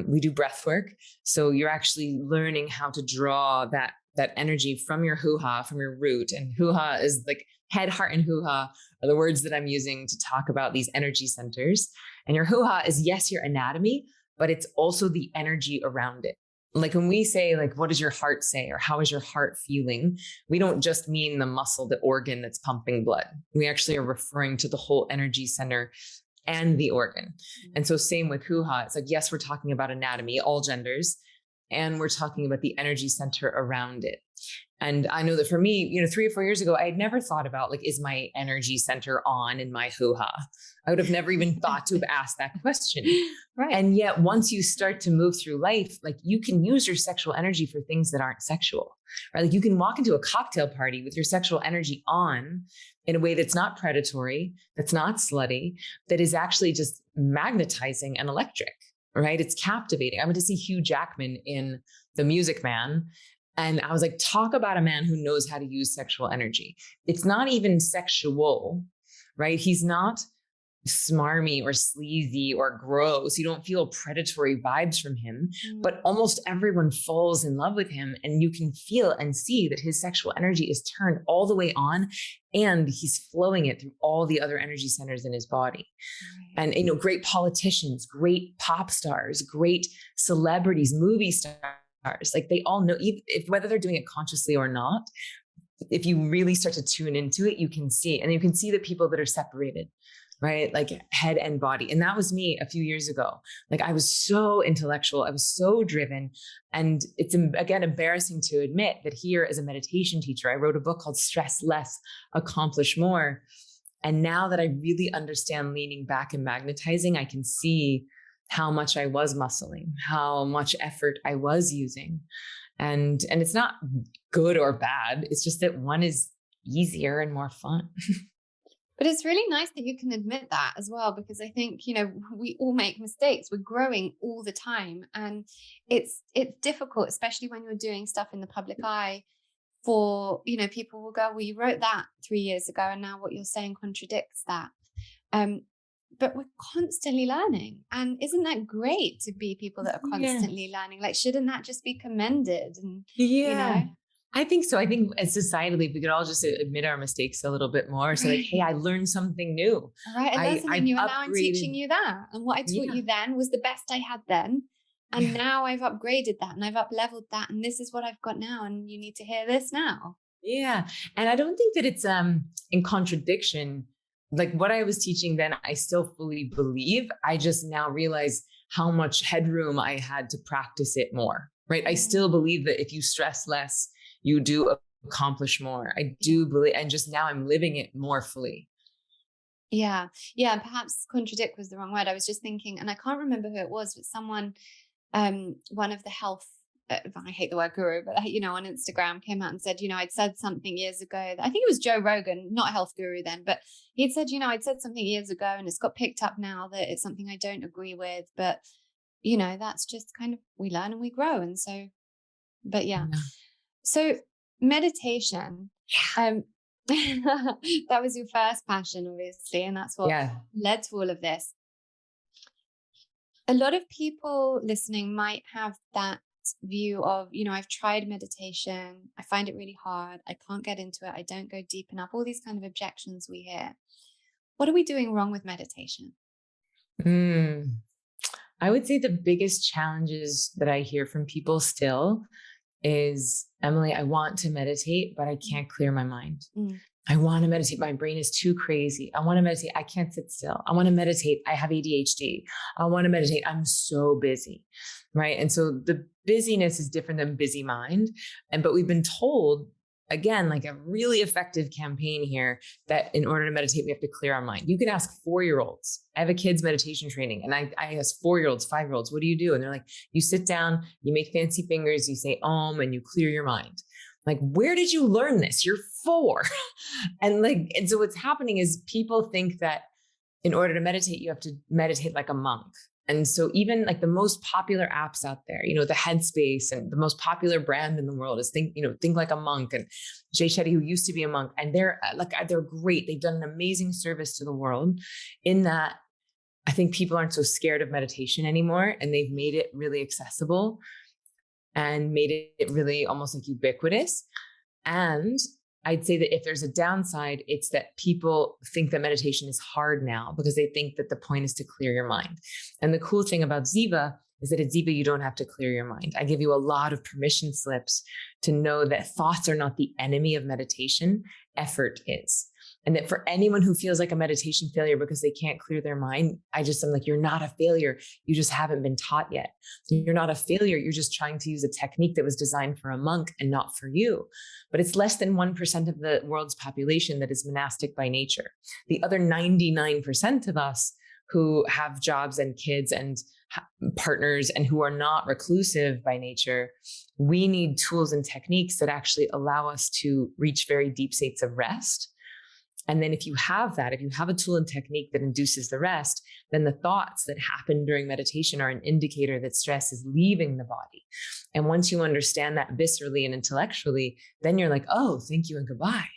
We do breath work. So you're actually learning how to draw that energy from your hoo-ha, from your root. And hoo-ha is like head, heart, and hoo-ha are the words that I'm using to talk about these energy centers. And your hoo-ha is, yes, your anatomy, but it's also the energy around it. Like when we say, like, what does your heart say? Or how is your heart feeling? We don't just mean the muscle, the organ that's pumping blood. We actually are referring to the whole energy center and the organ. And so same with hoo-ha. It's like, yes, we're talking about anatomy, all genders, and we're talking about the energy center around it. And I know that for me, 3 or 4 years ago, I had never thought about, like, is my energy center on in my hoo-ha? I would have never even thought to have asked that question. Right. And yet once you start to move through life, like, you can use your sexual energy for things that aren't sexual, right? Like you can walk into a cocktail party with your sexual energy on in a way that's not predatory, that's not slutty, that is actually just magnetizing and electric, right? It's captivating. I went to see Hugh Jackman in The Music Man. And I was like, talk about a man who knows how to use sexual energy. It's not even sexual, right? He's not smarmy or sleazy or gross. You don't feel predatory vibes from him, but almost everyone falls in love with him. And you can feel and see that his sexual energy is turned all the way on, and he's flowing it through all the other energy centers in his body. Right. And, great politicians, great pop stars, great celebrities, movie stars, like they all know, whether they're doing it consciously or not, if you really start to tune into it, you can see, and you can see the people that are separated, right? Like head and body. And that was me a few years ago. Like I was so intellectual. I was so driven. And it's, again, embarrassing to admit that here as a meditation teacher, I wrote a book called Stress Less, Accomplish More. And now that I really understand leaning back and magnetizing, I can see how much I was muscling, how much effort I was using. And it's not good or bad. It's just that one is easier and more fun. But it's really nice that you can admit that as well, because I think, we all make mistakes. We're growing all the time. And it's difficult, especially when you're doing stuff in the public eye for, people will go, well, you wrote that 3 years ago and now what you're saying contradicts that. But we're constantly learning. And isn't that great to be people that are constantly learning? Like, shouldn't that just be commended? And, I think so. I think as societally, if we could all just admit our mistakes a little bit more. So like, hey, I learned something new. All right. I learned something new, and now I'm teaching you that. And what I taught you then was the best I had then. And now I've upgraded that and I've up-leveled that. And this is what I've got now. And you need to hear this now. Yeah. And I don't think that it's in contradiction like what I was teaching then, I still fully believe. I just now realize how much headroom I had to practice it more, right? I still believe that if you stress less, you do accomplish more. I do believe, and just now I'm living it more fully. Yeah. Yeah. Perhaps contradict was the wrong word. I was just thinking, and I can't remember who it was, but someone, one of the health, I hate the word guru, but on Instagram came out and said, I'd said something years ago. I think it was Joe Rogan, not a health guru then, but he'd said, I'd said something years ago and it's got picked up now that it's something I don't agree with, but that's just kind of, we learn and we grow. And so, but yeah. So meditation, that was your first passion, obviously, and that's what led to all of this. A lot of people listening might have that view of, I've tried meditation, I find it really hard, I can't get into it, I don't go deep enough, all these kind of objections we hear. What are we doing wrong with meditation? I would say the biggest challenges that I hear from people still is, Emily, I want to meditate, but I can't clear my mind. I want to meditate. My brain is too crazy. I want to meditate. I can't sit still. I want to meditate. I have ADHD. I want to meditate. I'm so busy. Right. And so the busyness is different than busy mind. But we've been told, again, like a really effective campaign here, that in order to meditate, we have to clear our mind. You can ask 4-year-olds. I have a kids meditation training, and I ask 4-year-olds, 5-year-olds, what do you do? And they're like, you sit down, you make fancy fingers, you say Om, and you clear your mind. Like, where did you learn this? You're 4. And so what's happening is people think that in order to meditate, you have to meditate like a monk. And so even like the most popular apps out there, the Headspace, and the most popular brand in the world is Think Like a Monk, and Jay Shetty, who used to be a monk, and they're great. They've done an amazing service to the world in that I think people aren't so scared of meditation anymore, and they've made it really accessible and made it really almost like ubiquitous. And I'd say that if there's a downside, it's that people think that meditation is hard now because they think that the point is to clear your mind. And the cool thing about Ziva is that at Ziva, you don't have to clear your mind. I give you a lot of permission slips to know that thoughts are not the enemy of meditation, effort is. And that for anyone who feels like a meditation failure because they can't clear their mind, I'm like, you're not a failure. You just haven't been taught yet. You're not a failure. You're just trying to use a technique that was designed for a monk and not for you. But it's less than 1% of the world's population that is monastic by nature. The other 99% of us who have jobs and kids and partners and who are not reclusive by nature, we need tools and techniques that actually allow us to reach very deep states of rest. And then if you have a tool and technique that induces the rest, then the thoughts that happen during meditation are an indicator that stress is leaving the body. And once you understand that viscerally and intellectually, then you're like, oh, thank you and goodbye.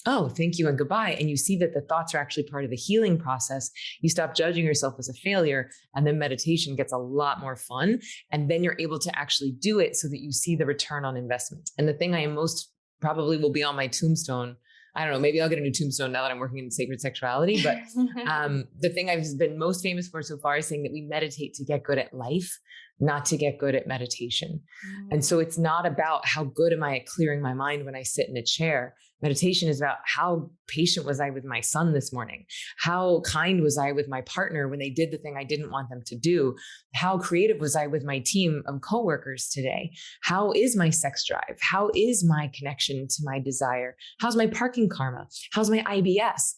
Oh, thank you and goodbye. And you see that the thoughts are actually part of the healing process. You stop judging yourself as a failure, and then meditation gets a lot more fun. And then you're able to actually do it so that you see the return on investment. And the thing I am most probably will be on my tombstone. I don't know, maybe I'll get a new tombstone now that I'm working in sacred sexuality. But the thing I've been most famous for so far is saying that we meditate to get good at life, not to get good at meditation. And so it's not about how good am I at clearing my mind when I sit in a chair. Meditation is about how patient was I with my son this morning? How kind was I with my partner when they did the thing I didn't want them to do? How creative was I with my team of coworkers today? How is my sex drive? How is my connection to my desire? How's my parking karma? How's my IBS?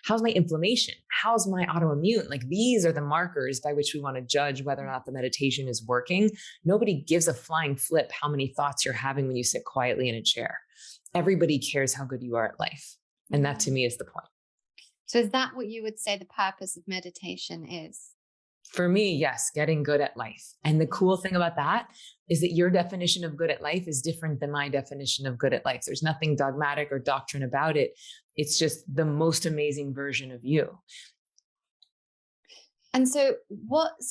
How's my inflammation? How's my autoimmune? Like, these are the markers by which we want to judge whether or not the meditation is working. Nobody gives a flying flip how many thoughts you're having when you sit quietly in a chair. Everybody cares how good you are at life. And that to me is the point. So is that what you would say the purpose of meditation is? For me, yes, getting good at life. And the cool thing about that is that your definition of good at life is different than my definition of good at life. There's nothing dogmatic or doctrine about it. It's just the most amazing version of you. And so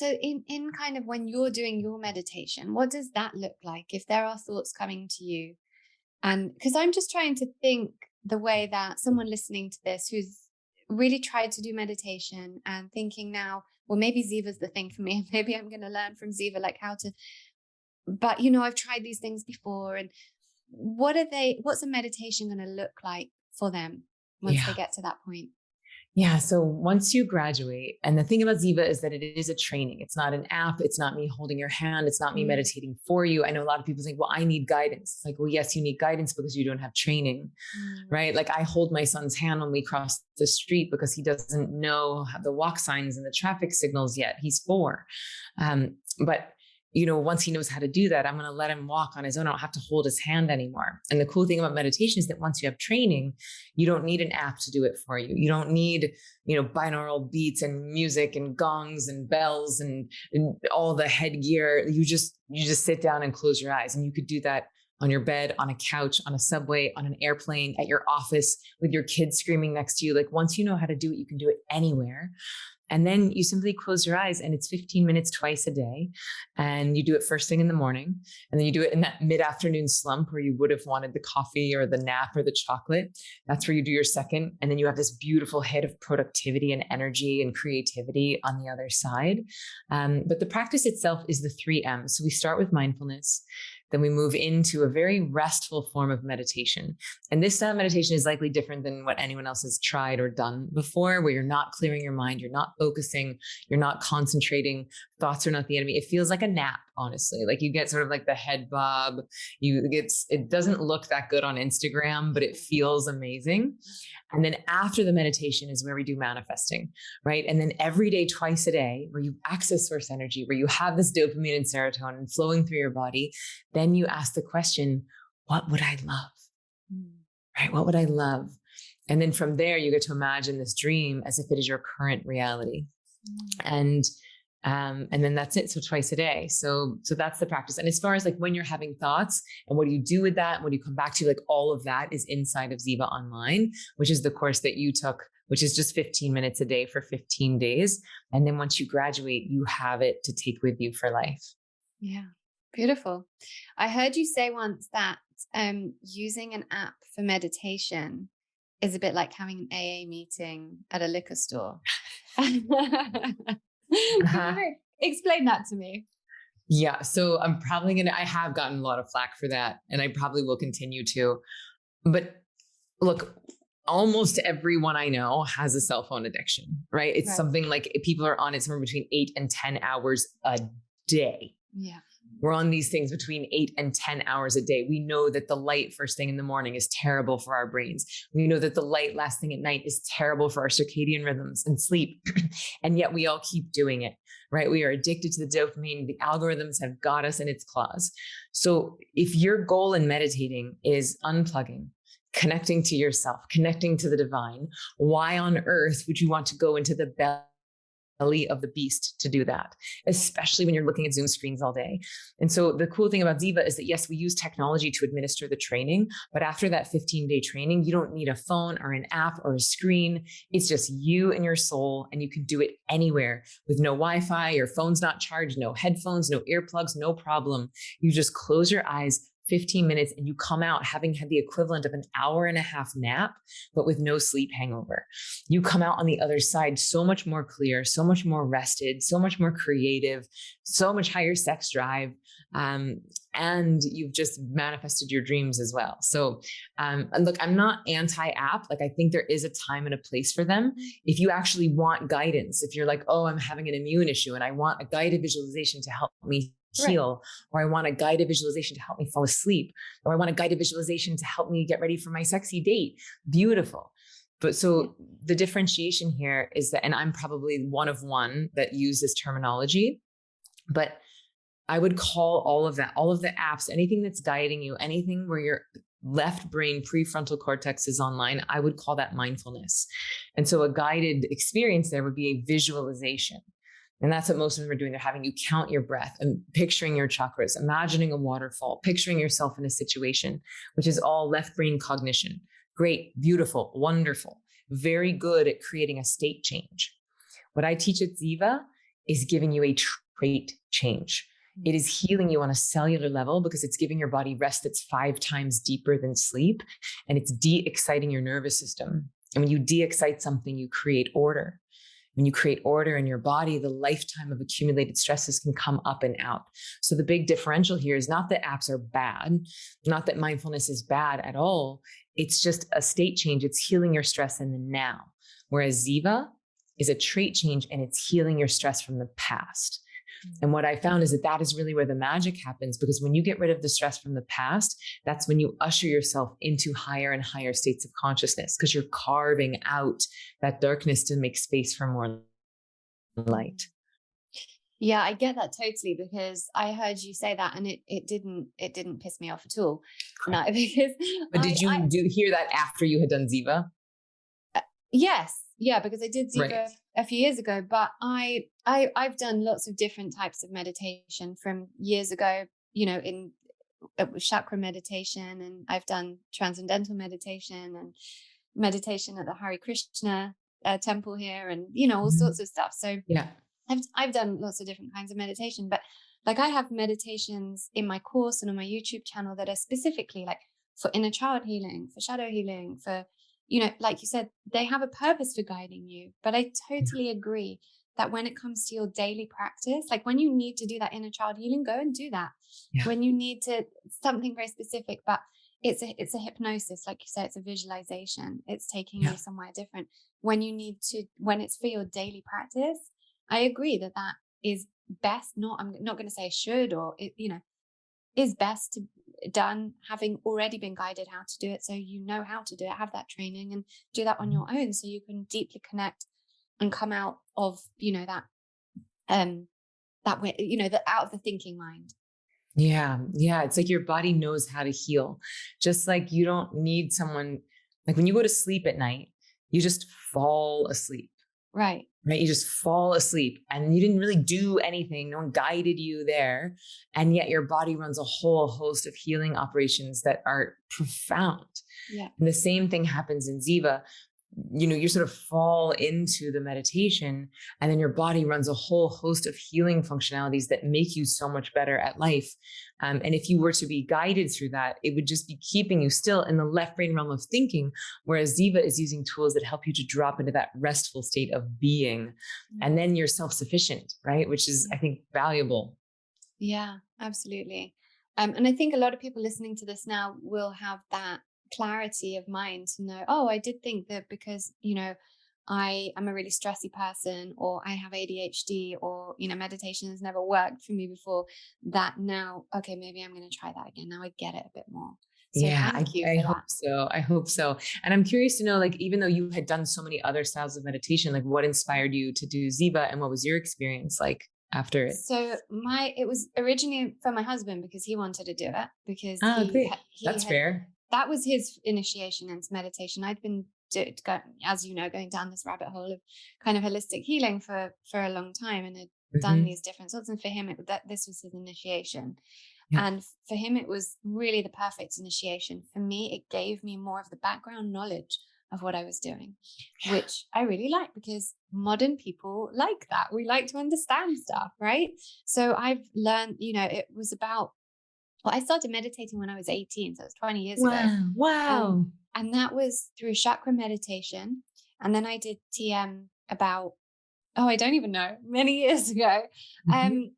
in kind of when you're doing your meditation, what does that look like? If there are thoughts coming to you, and because I'm just trying to think the way that someone listening to this who's really tried to do meditation and thinking now, well, maybe Ziva's the thing for me. Maybe I'm going to learn from Ziva, like how to, but I've tried these things before. And what's a meditation going to look like for them once they get to that point? Yeah. So once you graduate, and the thing about Ziva is that it is a training. It's not an app. It's not me holding your hand. It's not me meditating for you. I know a lot of people think, well, I need guidance. It's like, well, yes, you need guidance because you don't have training, right? Like I hold my son's hand when we cross the street because he doesn't know how the walk signs and the traffic signals yet. He's 4. But once he knows how to do that, I'm going to let him walk on his own. I don't have to hold his hand anymore. And the cool thing about meditation is that once you have training, you don't need an app to do it for you. You don't need, binaural beats and music and gongs and bells and all the headgear. You just sit down and close your eyes. And you could do that on your bed, on a couch, on a subway, on an airplane, at your office, with your kids screaming next to you. Like once you know how to do it, you can do it anywhere. And then you simply close your eyes, and it's 15 minutes twice a day. And you do it first thing in the morning. And then you do it in that mid-afternoon slump where you would have wanted the coffee or the nap or the chocolate. That's where you do your second. And then you have this beautiful hit of productivity and energy and creativity on the other side. But the practice itself is the 3 M's. So we start with mindfulness. Then we move into a very restful form of meditation. And this style of meditation is likely different than what anyone else has tried or done before, where you're not clearing your mind, you're not focusing, you're not concentrating. Thoughts are not the enemy. It feels like a nap, honestly. Like you get sort of like the head bob. It doesn't look that good on Instagram, but it feels amazing. And then after the meditation is where we do manifesting, right? And then every day, twice a day, where you access source energy, where you have this dopamine and serotonin flowing through your body, then you ask the question, what would I love? Right? What would I love? And then from there, you get to imagine this dream as if it is your current reality. And then that's it. So twice a day. So that's the practice. And as far as like when you're having thoughts and what do you do with that? What do you come back to? Like all of that is inside of Ziva Online, which is the course that you took, which is just 15 minutes a day for 15 days. And then once you graduate, you have it to take with you for life. Yeah. Beautiful. I heard you say once that using an app for meditation is a bit like having an AA meeting at a liquor store. Explain that to me. Yeah. So I have gotten a lot of flack for that, and I probably will continue to. But look, almost everyone I know has a cell phone addiction, right? It's something like people are on it somewhere between 8 and 10 hours a day. Yeah. We're on these things between 8 and 10 hours a day. We know that the light first thing in the morning is terrible for our brains. We know that the light last thing at night is terrible for our circadian rhythms and sleep. And yet we all keep doing it, right? We are addicted to the dopamine. The algorithms have got us in its claws. So if your goal in meditating is unplugging, connecting to yourself, connecting to the divine, why on earth would you want to go into the belly of the beast to do that, especially when you're looking at Zoom screens all day? And so the cool thing about Ziva is that, yes, we use technology to administer the training, but after that 15-day training, you don't need a phone or an app or a screen. It's just you and your soul, and you can do it anywhere with no Wi-Fi, your phone's not charged, no headphones, no earplugs, no problem. You just close your eyes 15 minutes and you come out having had the equivalent of an hour and a half nap, but with no sleep hangover. You come out on the other side so much more clear, so much more rested, so much more creative, so much higher sex drive. And you've just manifested your dreams as well. So, look, I'm not anti-app. Like I think there is a time and a place for them. If you actually want guidance, if you're like, oh, I'm having an immune issue and I want a guided visualization to help me heal, or I want a guided visualization to help me fall asleep, or I want a guided visualization to help me get ready for my sexy date. Beautiful. But so the differentiation here is that, and I'm probably one of one that use this terminology, but I would call all of that, all of the apps, anything that's guiding you, anything where your left brain prefrontal cortex is online, I would call that mindfulness. And so a guided experience there would be a visualization. And that's what most of them are doing. They're having you count your breath and picturing your chakras, imagining a waterfall, picturing yourself in a situation, which is all left brain cognition. Great, beautiful, wonderful, very good at creating a state change. What I teach at Ziva is giving you a trait change. It is healing you on a cellular level because it's giving your body rest that's 5 times deeper than sleep. And it's de-exciting your nervous system. And when you de-excite something, you create order. When you create order in your body, the lifetime of accumulated stresses can come up and out. So the big differential here is not that apps are bad, not that mindfulness is bad at all. It's just a state change. It's healing your stress in the now. Whereas Ziva is a trait change and it's healing your stress from the past. And what I found is that is really where the magic happens, because when you get rid of the stress from the past, that's when you usher yourself into higher and higher states of consciousness, because you're carving out that darkness to make space for more light. Yeah, I get that totally, because I heard you say that and it didn't piss me off at all. No, because but did you hear that after you had done Ziva? Yes. Yeah, because I did Ziva Right. a few years ago, but I've done lots of different types of meditation from years ago, in chakra meditation, and I've done transcendental meditation and meditation at the Hare Krishna temple here, and all sorts of stuff. So yeah, I've done lots of different kinds of meditation, but like I have meditations in my course and on my YouTube channel that are specifically like for inner child healing, for shadow healing, for, like you said, they have a purpose for guiding you. But I totally agree that when it comes to your daily practice, like when you need to do that inner child healing, go and do that. Yeah. When you need to, something very specific, but it's a hypnosis, like you said, it's a visualization. It's taking you somewhere different. When it's for your daily practice, I agree that is best. I'm not going to say should, or is best to done having already been guided how to do it, so how to do it, have that training and do that on your own, so you can deeply connect and come out of that way, out of the thinking mind. Yeah. It's like your body knows how to heal. Just like you don't need someone, like when you go to sleep at night, you just fall asleep. Right. You just fall asleep and you didn't really do anything. No one guided you there. And yet your body runs a whole host of healing operations that are profound. Yeah. And the same thing happens in Ziva. You sort of fall into the meditation, and then your body runs a whole host of healing functionalities that make you so much better at life. And if you were to be guided through that, it would just be keeping you still in the left brain realm of thinking, whereas Ziva is using tools that help you to drop into that restful state of being. And then you're self-sufficient, right? Which is, I think, valuable. Yeah, absolutely. And I think a lot of people listening to this now will have that clarity of mind to know, I did think that because, I am a really stressy person, or I have ADHD, or, meditation has never worked for me before, that now, okay, maybe I'm going to try that again. Now I get it a bit more. So thank you for I hope so. I hope so. And I'm curious to know, like, even though you had done so many other styles of meditation, like what inspired you to do Ziva, and what was your experience like after it? So it was originally for my husband, because he wanted to do it, because That's fair. That was his initiation into meditation. I'd been, as you know, going down this rabbit hole of kind of holistic healing for a long time, and had done these different sorts. And for him, this was his initiation. Yeah. And for him, it was really the perfect initiation. For me, it gave me more of the background knowledge of what I was doing, which I really like, because modern people like that. We like to understand stuff, right? So I've learned, it was about, I started meditating when I was 18, so it's 20 years ago. Wow. And that was through chakra meditation. And then I did TM about, I don't even know, many years ago. And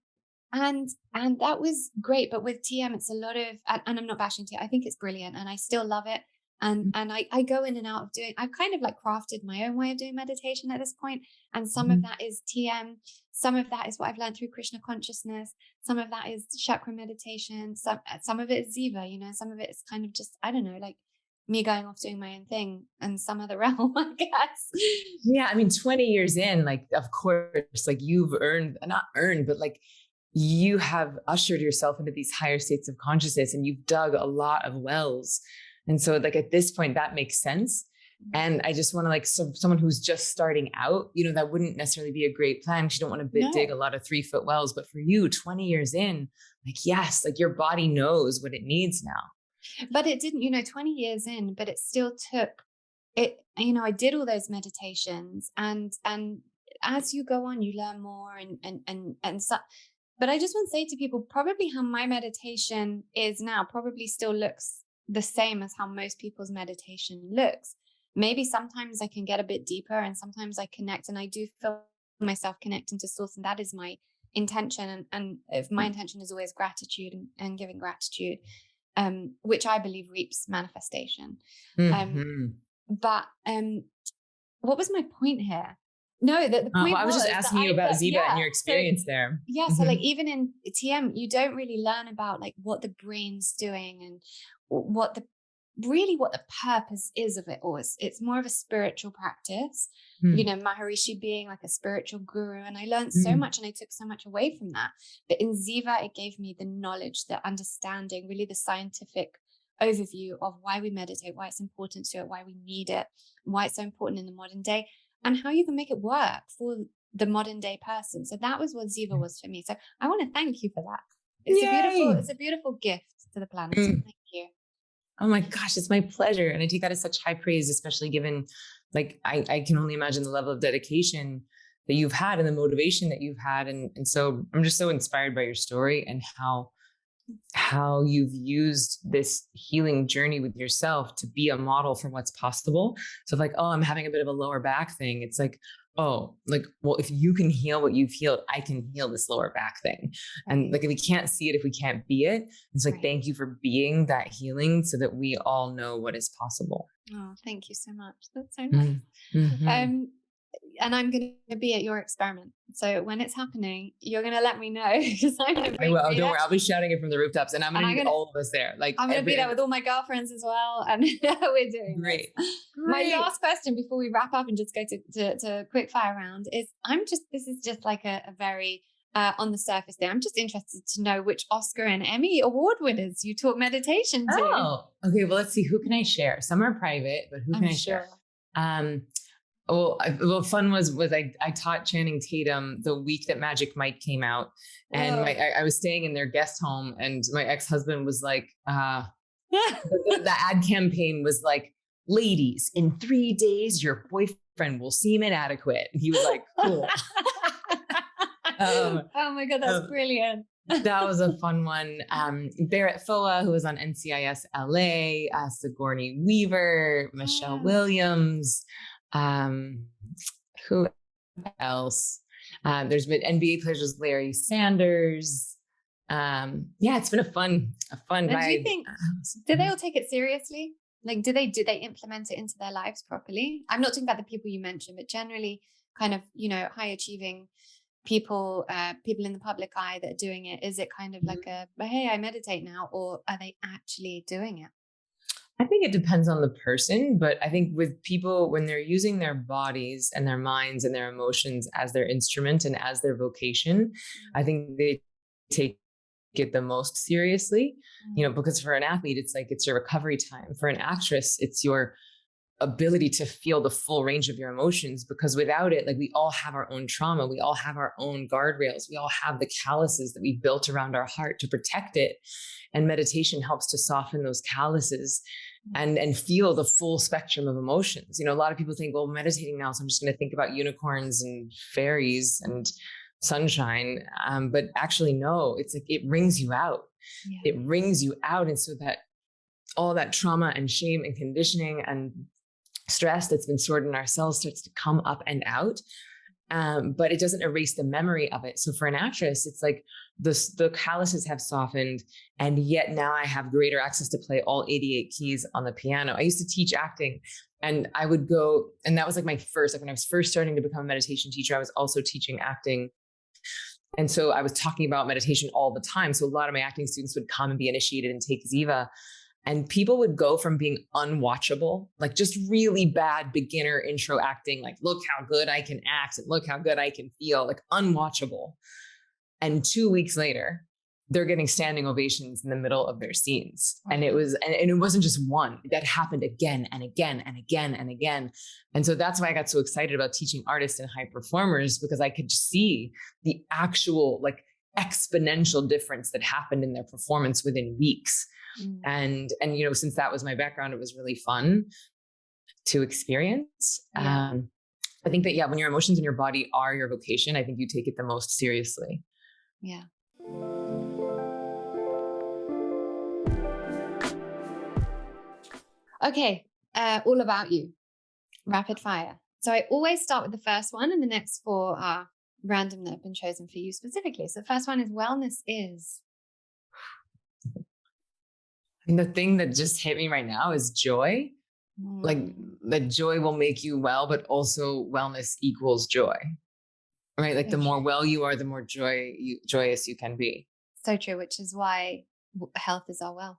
that was great. But with TM, it's a lot of, and I'm not bashing TM, I think it's brilliant and I still love it. And I go in and out of I've kind of like crafted my own way of doing meditation at this point. And some of that is TM. Some of that is what I've learned through Krishna consciousness. Some of that is chakra meditation. Some of it is Ziva, some of it is kind of just, I don't know, like me going off doing my own thing in some other realm, I guess. Yeah. I mean, 20 years in, like, of course, like you've not earned, but like you have ushered yourself into these higher states of consciousness, and you've dug a lot of wells. And so like at this point that makes sense. And I just want to, like, someone who's just starting out, that wouldn't necessarily be a great plan. You don't want to dig a lot of 3-foot wells, but for you 20 years in, like, yes, like your body knows what it needs now. But it didn't, 20 years in, but it still took it, I did all those meditations, and as you go on, you learn more and so. But I just want to say to people, probably how my meditation is now probably still looks the same as how most people's meditation looks. Maybe sometimes I can get a bit deeper, and sometimes I connect, and I do feel myself connecting to source. And that is my intention. And if my intention is always gratitude and giving gratitude, which I believe reaps manifestation. But what was my point here? No, the point well, I was just asking you about Ziva and your experience there. Yeah. So like even in TM, you don't really learn about like what the brain's doing and what the purpose is of it all. It's more of a spiritual practice, you know, Maharishi being like a spiritual guru. And I learned so much and I took so much away from that. But in Ziva, it gave me the knowledge, the understanding, really the scientific overview of why we meditate, why it's important to it, why we need it, why it's so important in the modern day, and how you can make it work for the modern day person. So that was what Ziva was for me. So I want to thank you for that. It's a beautiful gift to the planet. So thank you. Oh my gosh, it's my pleasure. And I take that as such high praise, especially given, like, I can only imagine the level of dedication that you've had and the motivation that you've had. And so I'm just so inspired by your story and how you've used this healing journey with yourself to be a model for what's possible. So like, oh, I'm having a bit of a lower back thing. It's like, oh, like, well, if you can heal what you've healed, I can heal this lower back thing. And like, if we can't see it, if we can't be it, it's like, thank you for being that healing so that we all know what is possible. Oh, thank you so much. That's so nice. And I'm going to be at your experiment. So when it's happening, you're going to let me know because I'm going to be there. Don't worry. I'll be shouting it from the rooftops and I'm going to get all of us there. Like I'm going to be there with all my girlfriends as well. And we're doing great. My last question before we wrap up and just go to quick fire round is this is just like a very on the surface thing. I'm just interested to know which Oscar and Emmy award winners you taught meditation to. Oh, okay. Well, let's see. Who can I share? Some are private, but who can I share? Well, fun was I taught Channing Tatum the week that Magic Mike came out, and I was staying in their guest home, and my ex-husband was like, the ad campaign was like, ladies, in 3 days, your boyfriend will seem inadequate. And he was like, cool. Oh my God, that's brilliant. That was a fun one. Barrett Foa, who was on NCIS LA, Sigourney Weaver, Michelle Williams. Who else? There's been NBA players, Larry Sanders. It's been a fun ride. Do you think, do they all take it seriously? Like, do they implement it into their lives properly? I'm not talking about the people you mentioned, but generally kind of, you know, high achieving people in the public eye that are doing it. Is it kind of like hey, I meditate now, or are they actually doing it? I think it depends on the person, but I think with people, when they're using their bodies and their minds and their emotions as their instrument and as their vocation, I think they take it the most seriously, you know, because for an athlete, it's like, it's your recovery time. For an actress, it's your ability to feel the full range of your emotions, because without it, like, we all have our own trauma. We all have our own guardrails. We all have the calluses that we built around our heart to protect it. And meditation helps to soften those calluses and feel the full spectrum of emotions. You know, a lot of people think, well, meditating now, so I'm just going to think about unicorns and fairies and sunshine. But actually, no, it's like, it wrings you out. Yeah. It wrings you out. And so that all that trauma and shame and conditioning and stress that's been stored in our cells starts to come up and out. But it doesn't erase the memory of it. So for an actress, it's like the calluses have softened, and yet now I have greater access to play all 88 keys on the piano. I used to teach acting, and I would go, and that was like my first, like when I was first starting to become a meditation teacher, I was also teaching acting. And so I was talking about meditation all the time. So a lot of my acting students would come and be initiated and take Ziva. And people would go from being unwatchable, like just really bad beginner intro acting, like, look how good I can act and look how good I can feel, like unwatchable. And 2 weeks later, they're getting standing ovations in the middle of their scenes. And it wasn't just one. That happened again and again and again and again. And so that's why I got so excited about teaching artists and high performers, because I could see the actual like exponential difference that happened in their performance within weeks. And you know, since that was my background, it was really fun to experience. I think that, when your emotions and your body are your vocation, I think you take it the most seriously. Yeah. Okay. All about you. Rapid fire. So I always start with the first one, and the next four are random that have been chosen for you specifically. So the first one is wellness is. And the thing that just hit me right now is joy. like that joy will make you well, but also wellness equals joy, right? Like the more well you are, the more joyous you can be. So true, which is why health is our wealth.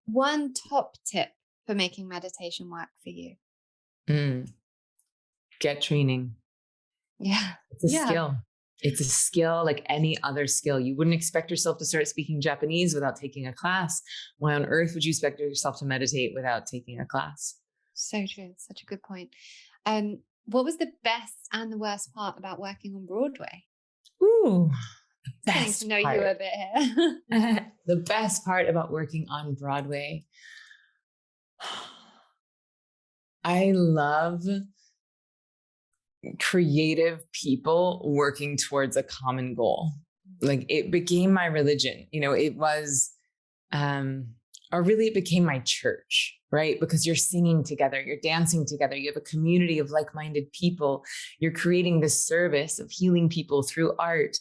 One top tip for making meditation work for you. Get training. Yeah. It's a skill. It's a skill like any other skill. You wouldn't expect yourself to start speaking Japanese without taking a class. Why on earth would you expect yourself to meditate without taking a class? So true. Such a good point. What was the best and the worst part about working on Broadway? Ooh, the Getting best to know part. you a bit here. The best part about working on Broadway. I love creative people working towards a common goal. Like it became my religion, it was, or really it became my church, right? Because you're singing together, you're dancing together, you have a community of like-minded people, you're creating this service of healing people through art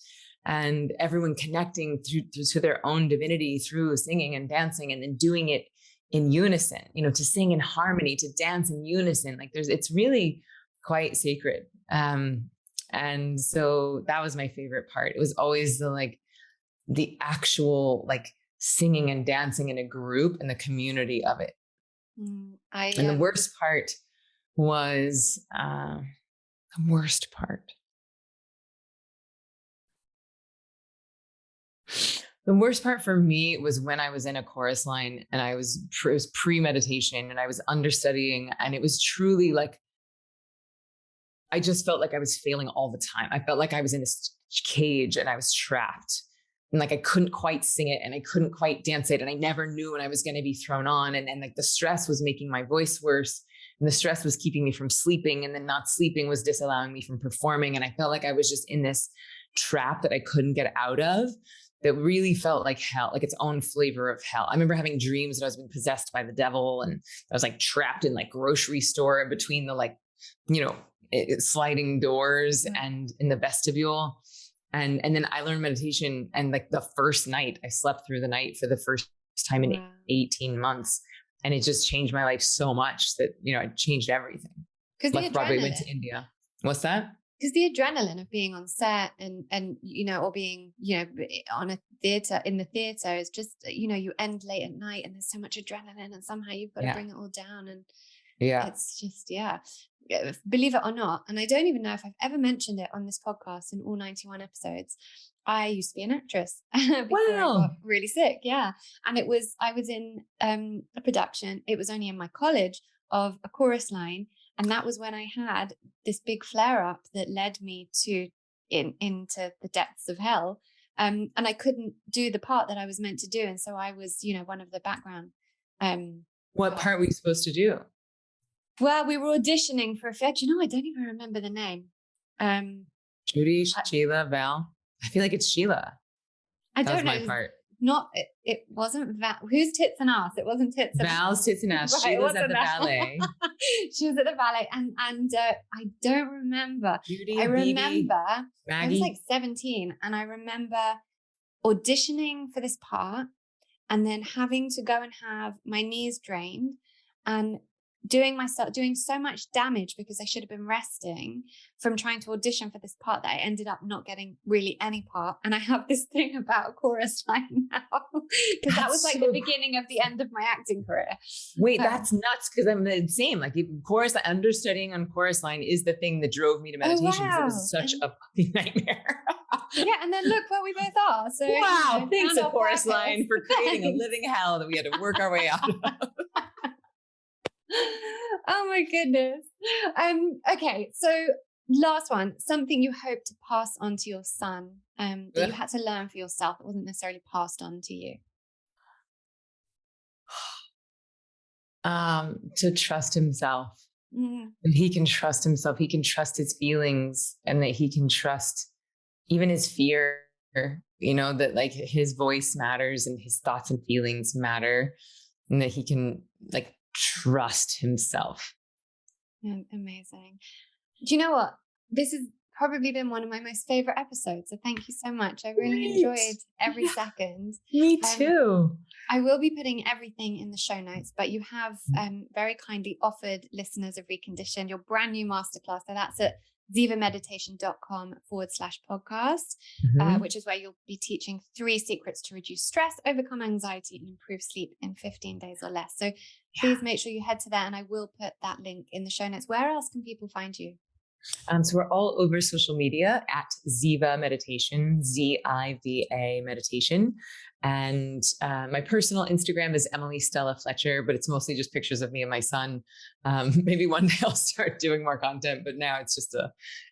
and everyone connecting to their own divinity through singing and dancing and then doing it in unison, to sing in harmony, to dance in unison. Like it's really quite sacred. And so that was my favorite part. It was always the actual singing and dancing in a group and the community of it. And the worst part was the worst part. The worst part for me was when I was in a chorus line and it was pre-meditation and I was understudying, and it was truly I just felt like I was failing all the time. I felt like I was in this cage and I was trapped and I couldn't quite sing it and I couldn't quite dance it. And I never knew when I was going to be thrown on. And the stress was making my voice worse. And the stress was keeping me from sleeping. And then not sleeping was disallowing me from performing. And I felt like I was just in this trap that I couldn't get out of. That really felt like hell, like its own flavor of hell. I remember having dreams that I was being possessed by the devil and I was trapped in grocery store in between the sliding doors and in the vestibule. And then I learned meditation, and the first night I slept through the night for the first time in 18 months. And it just changed my life so much that, it changed everything. Left Broadway, went to India. What's that? Because the adrenaline of being on set and or being, on a theater, in the theater is just, you end late at night and there's so much adrenaline and somehow you've got to bring it all down. And it's just, believe it or not. And I don't even know if I've ever mentioned it on this podcast in all 91 episodes. I used to be an actress before I got really sick. Yeah. And I was in a production. It was only in my college of a chorus line. And that was when I had this big flare up that led me into the depths of hell. And I couldn't do the part that I was meant to do. And so I was, one of the background. What part were you supposed to do? Well, we were auditioning for a Fletcher. I don't even remember the name. Judy, Sheila, Val. I feel like it's Sheila. I don't know. That was my part. It wasn't Val. Whose tits and ass? It wasn't tits and Val's tits and ass. She was at the ballet. She was at the ballet. And I don't remember. Judy, I remember Maggie. I was 17 and I remember auditioning for this part and then having to go and have my knees drained and doing so much damage because I should have been resting from trying to audition for this part that I ended up not getting really any part. And I have this thing about a chorus line now because that was the beginning of the end of my acting career. Wait, that's nuts because I'm the same. Chorus, understudying on chorus line is the thing that drove me to meditation because it was such a fucking nightmare. Yeah, and then look where we both are. So wow, thanks a chorus line for creating a living hell that we had to work our way out of. Oh my goodness. Okay, so last one, something you hope to pass on to your son that you had to learn for yourself that wasn't necessarily passed on to you. To trust himself. And he can trust himself. He can trust his feelings and that he can trust even his fear, that his voice matters and his thoughts and feelings matter and that he can trust himself. Amazing. Do you know what? This is probably been one of my most favorite episodes. So thank you so much. I really enjoyed every second. Me too. I will be putting everything in the show notes, but you have very kindly offered listeners of Reconditioned your brand new masterclass. So that's at zivameditation.com/podcast, which is where you'll be teaching 3 secrets to reduce stress, overcome anxiety, and improve sleep in 15 days or less. So please make sure you head to there, and I will put that link in the show notes. Where else can people find you? So we're all over social media at Ziva Meditation, Ziva Meditation. And my personal Instagram is Emily Stella Fletcher, but it's mostly just pictures of me and my son. Maybe one day I'll start doing more content, but now it's just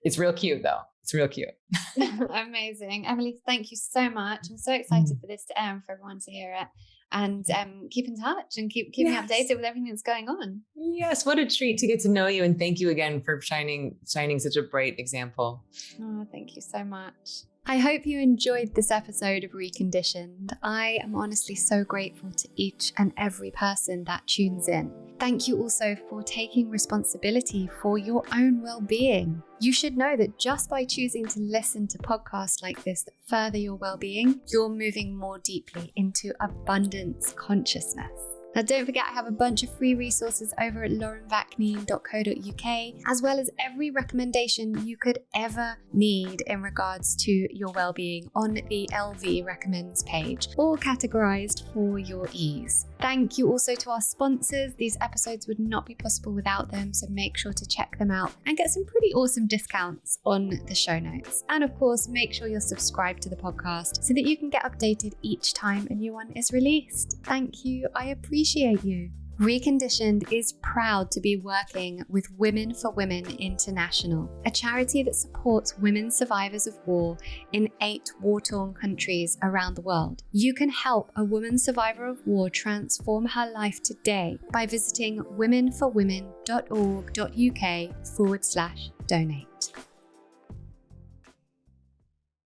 it's real cute though. It's real cute. Amazing. Emily, thank you so much. I'm so excited for this to air and for everyone to hear it. And keep in touch and keep me updated with everything that's going on. Yes, what a treat to get to know you. And thank you again for shining such a bright example. Oh, thank you so much. I hope you enjoyed this episode of Reconditioned. I am honestly so grateful to each and every person that tunes in. Thank you also for taking responsibility for your own well-being. You should know that just by choosing to listen to podcasts like this that further your well-being, you're moving more deeply into abundance consciousness. Now, don't forget, I have a bunch of free resources over at laurenvakneen.co.uk, as well as every recommendation you could ever need in regards to your well-being on the LV Recommends page, all categorized for your ease. Thank you also to our sponsors. These episodes would not be possible without them, so make sure to check them out and get some pretty awesome discounts on the show notes. And of course, make sure you're subscribed to the podcast so that you can get updated each time a new one is released. Thank you. I appreciate you. Reconditioned is proud to be working with Women for Women International, a charity that supports women survivors of war in 8 war-torn countries around the world. You can help a woman survivor of war transform her life today by visiting womenforwomen.org.uk/donate.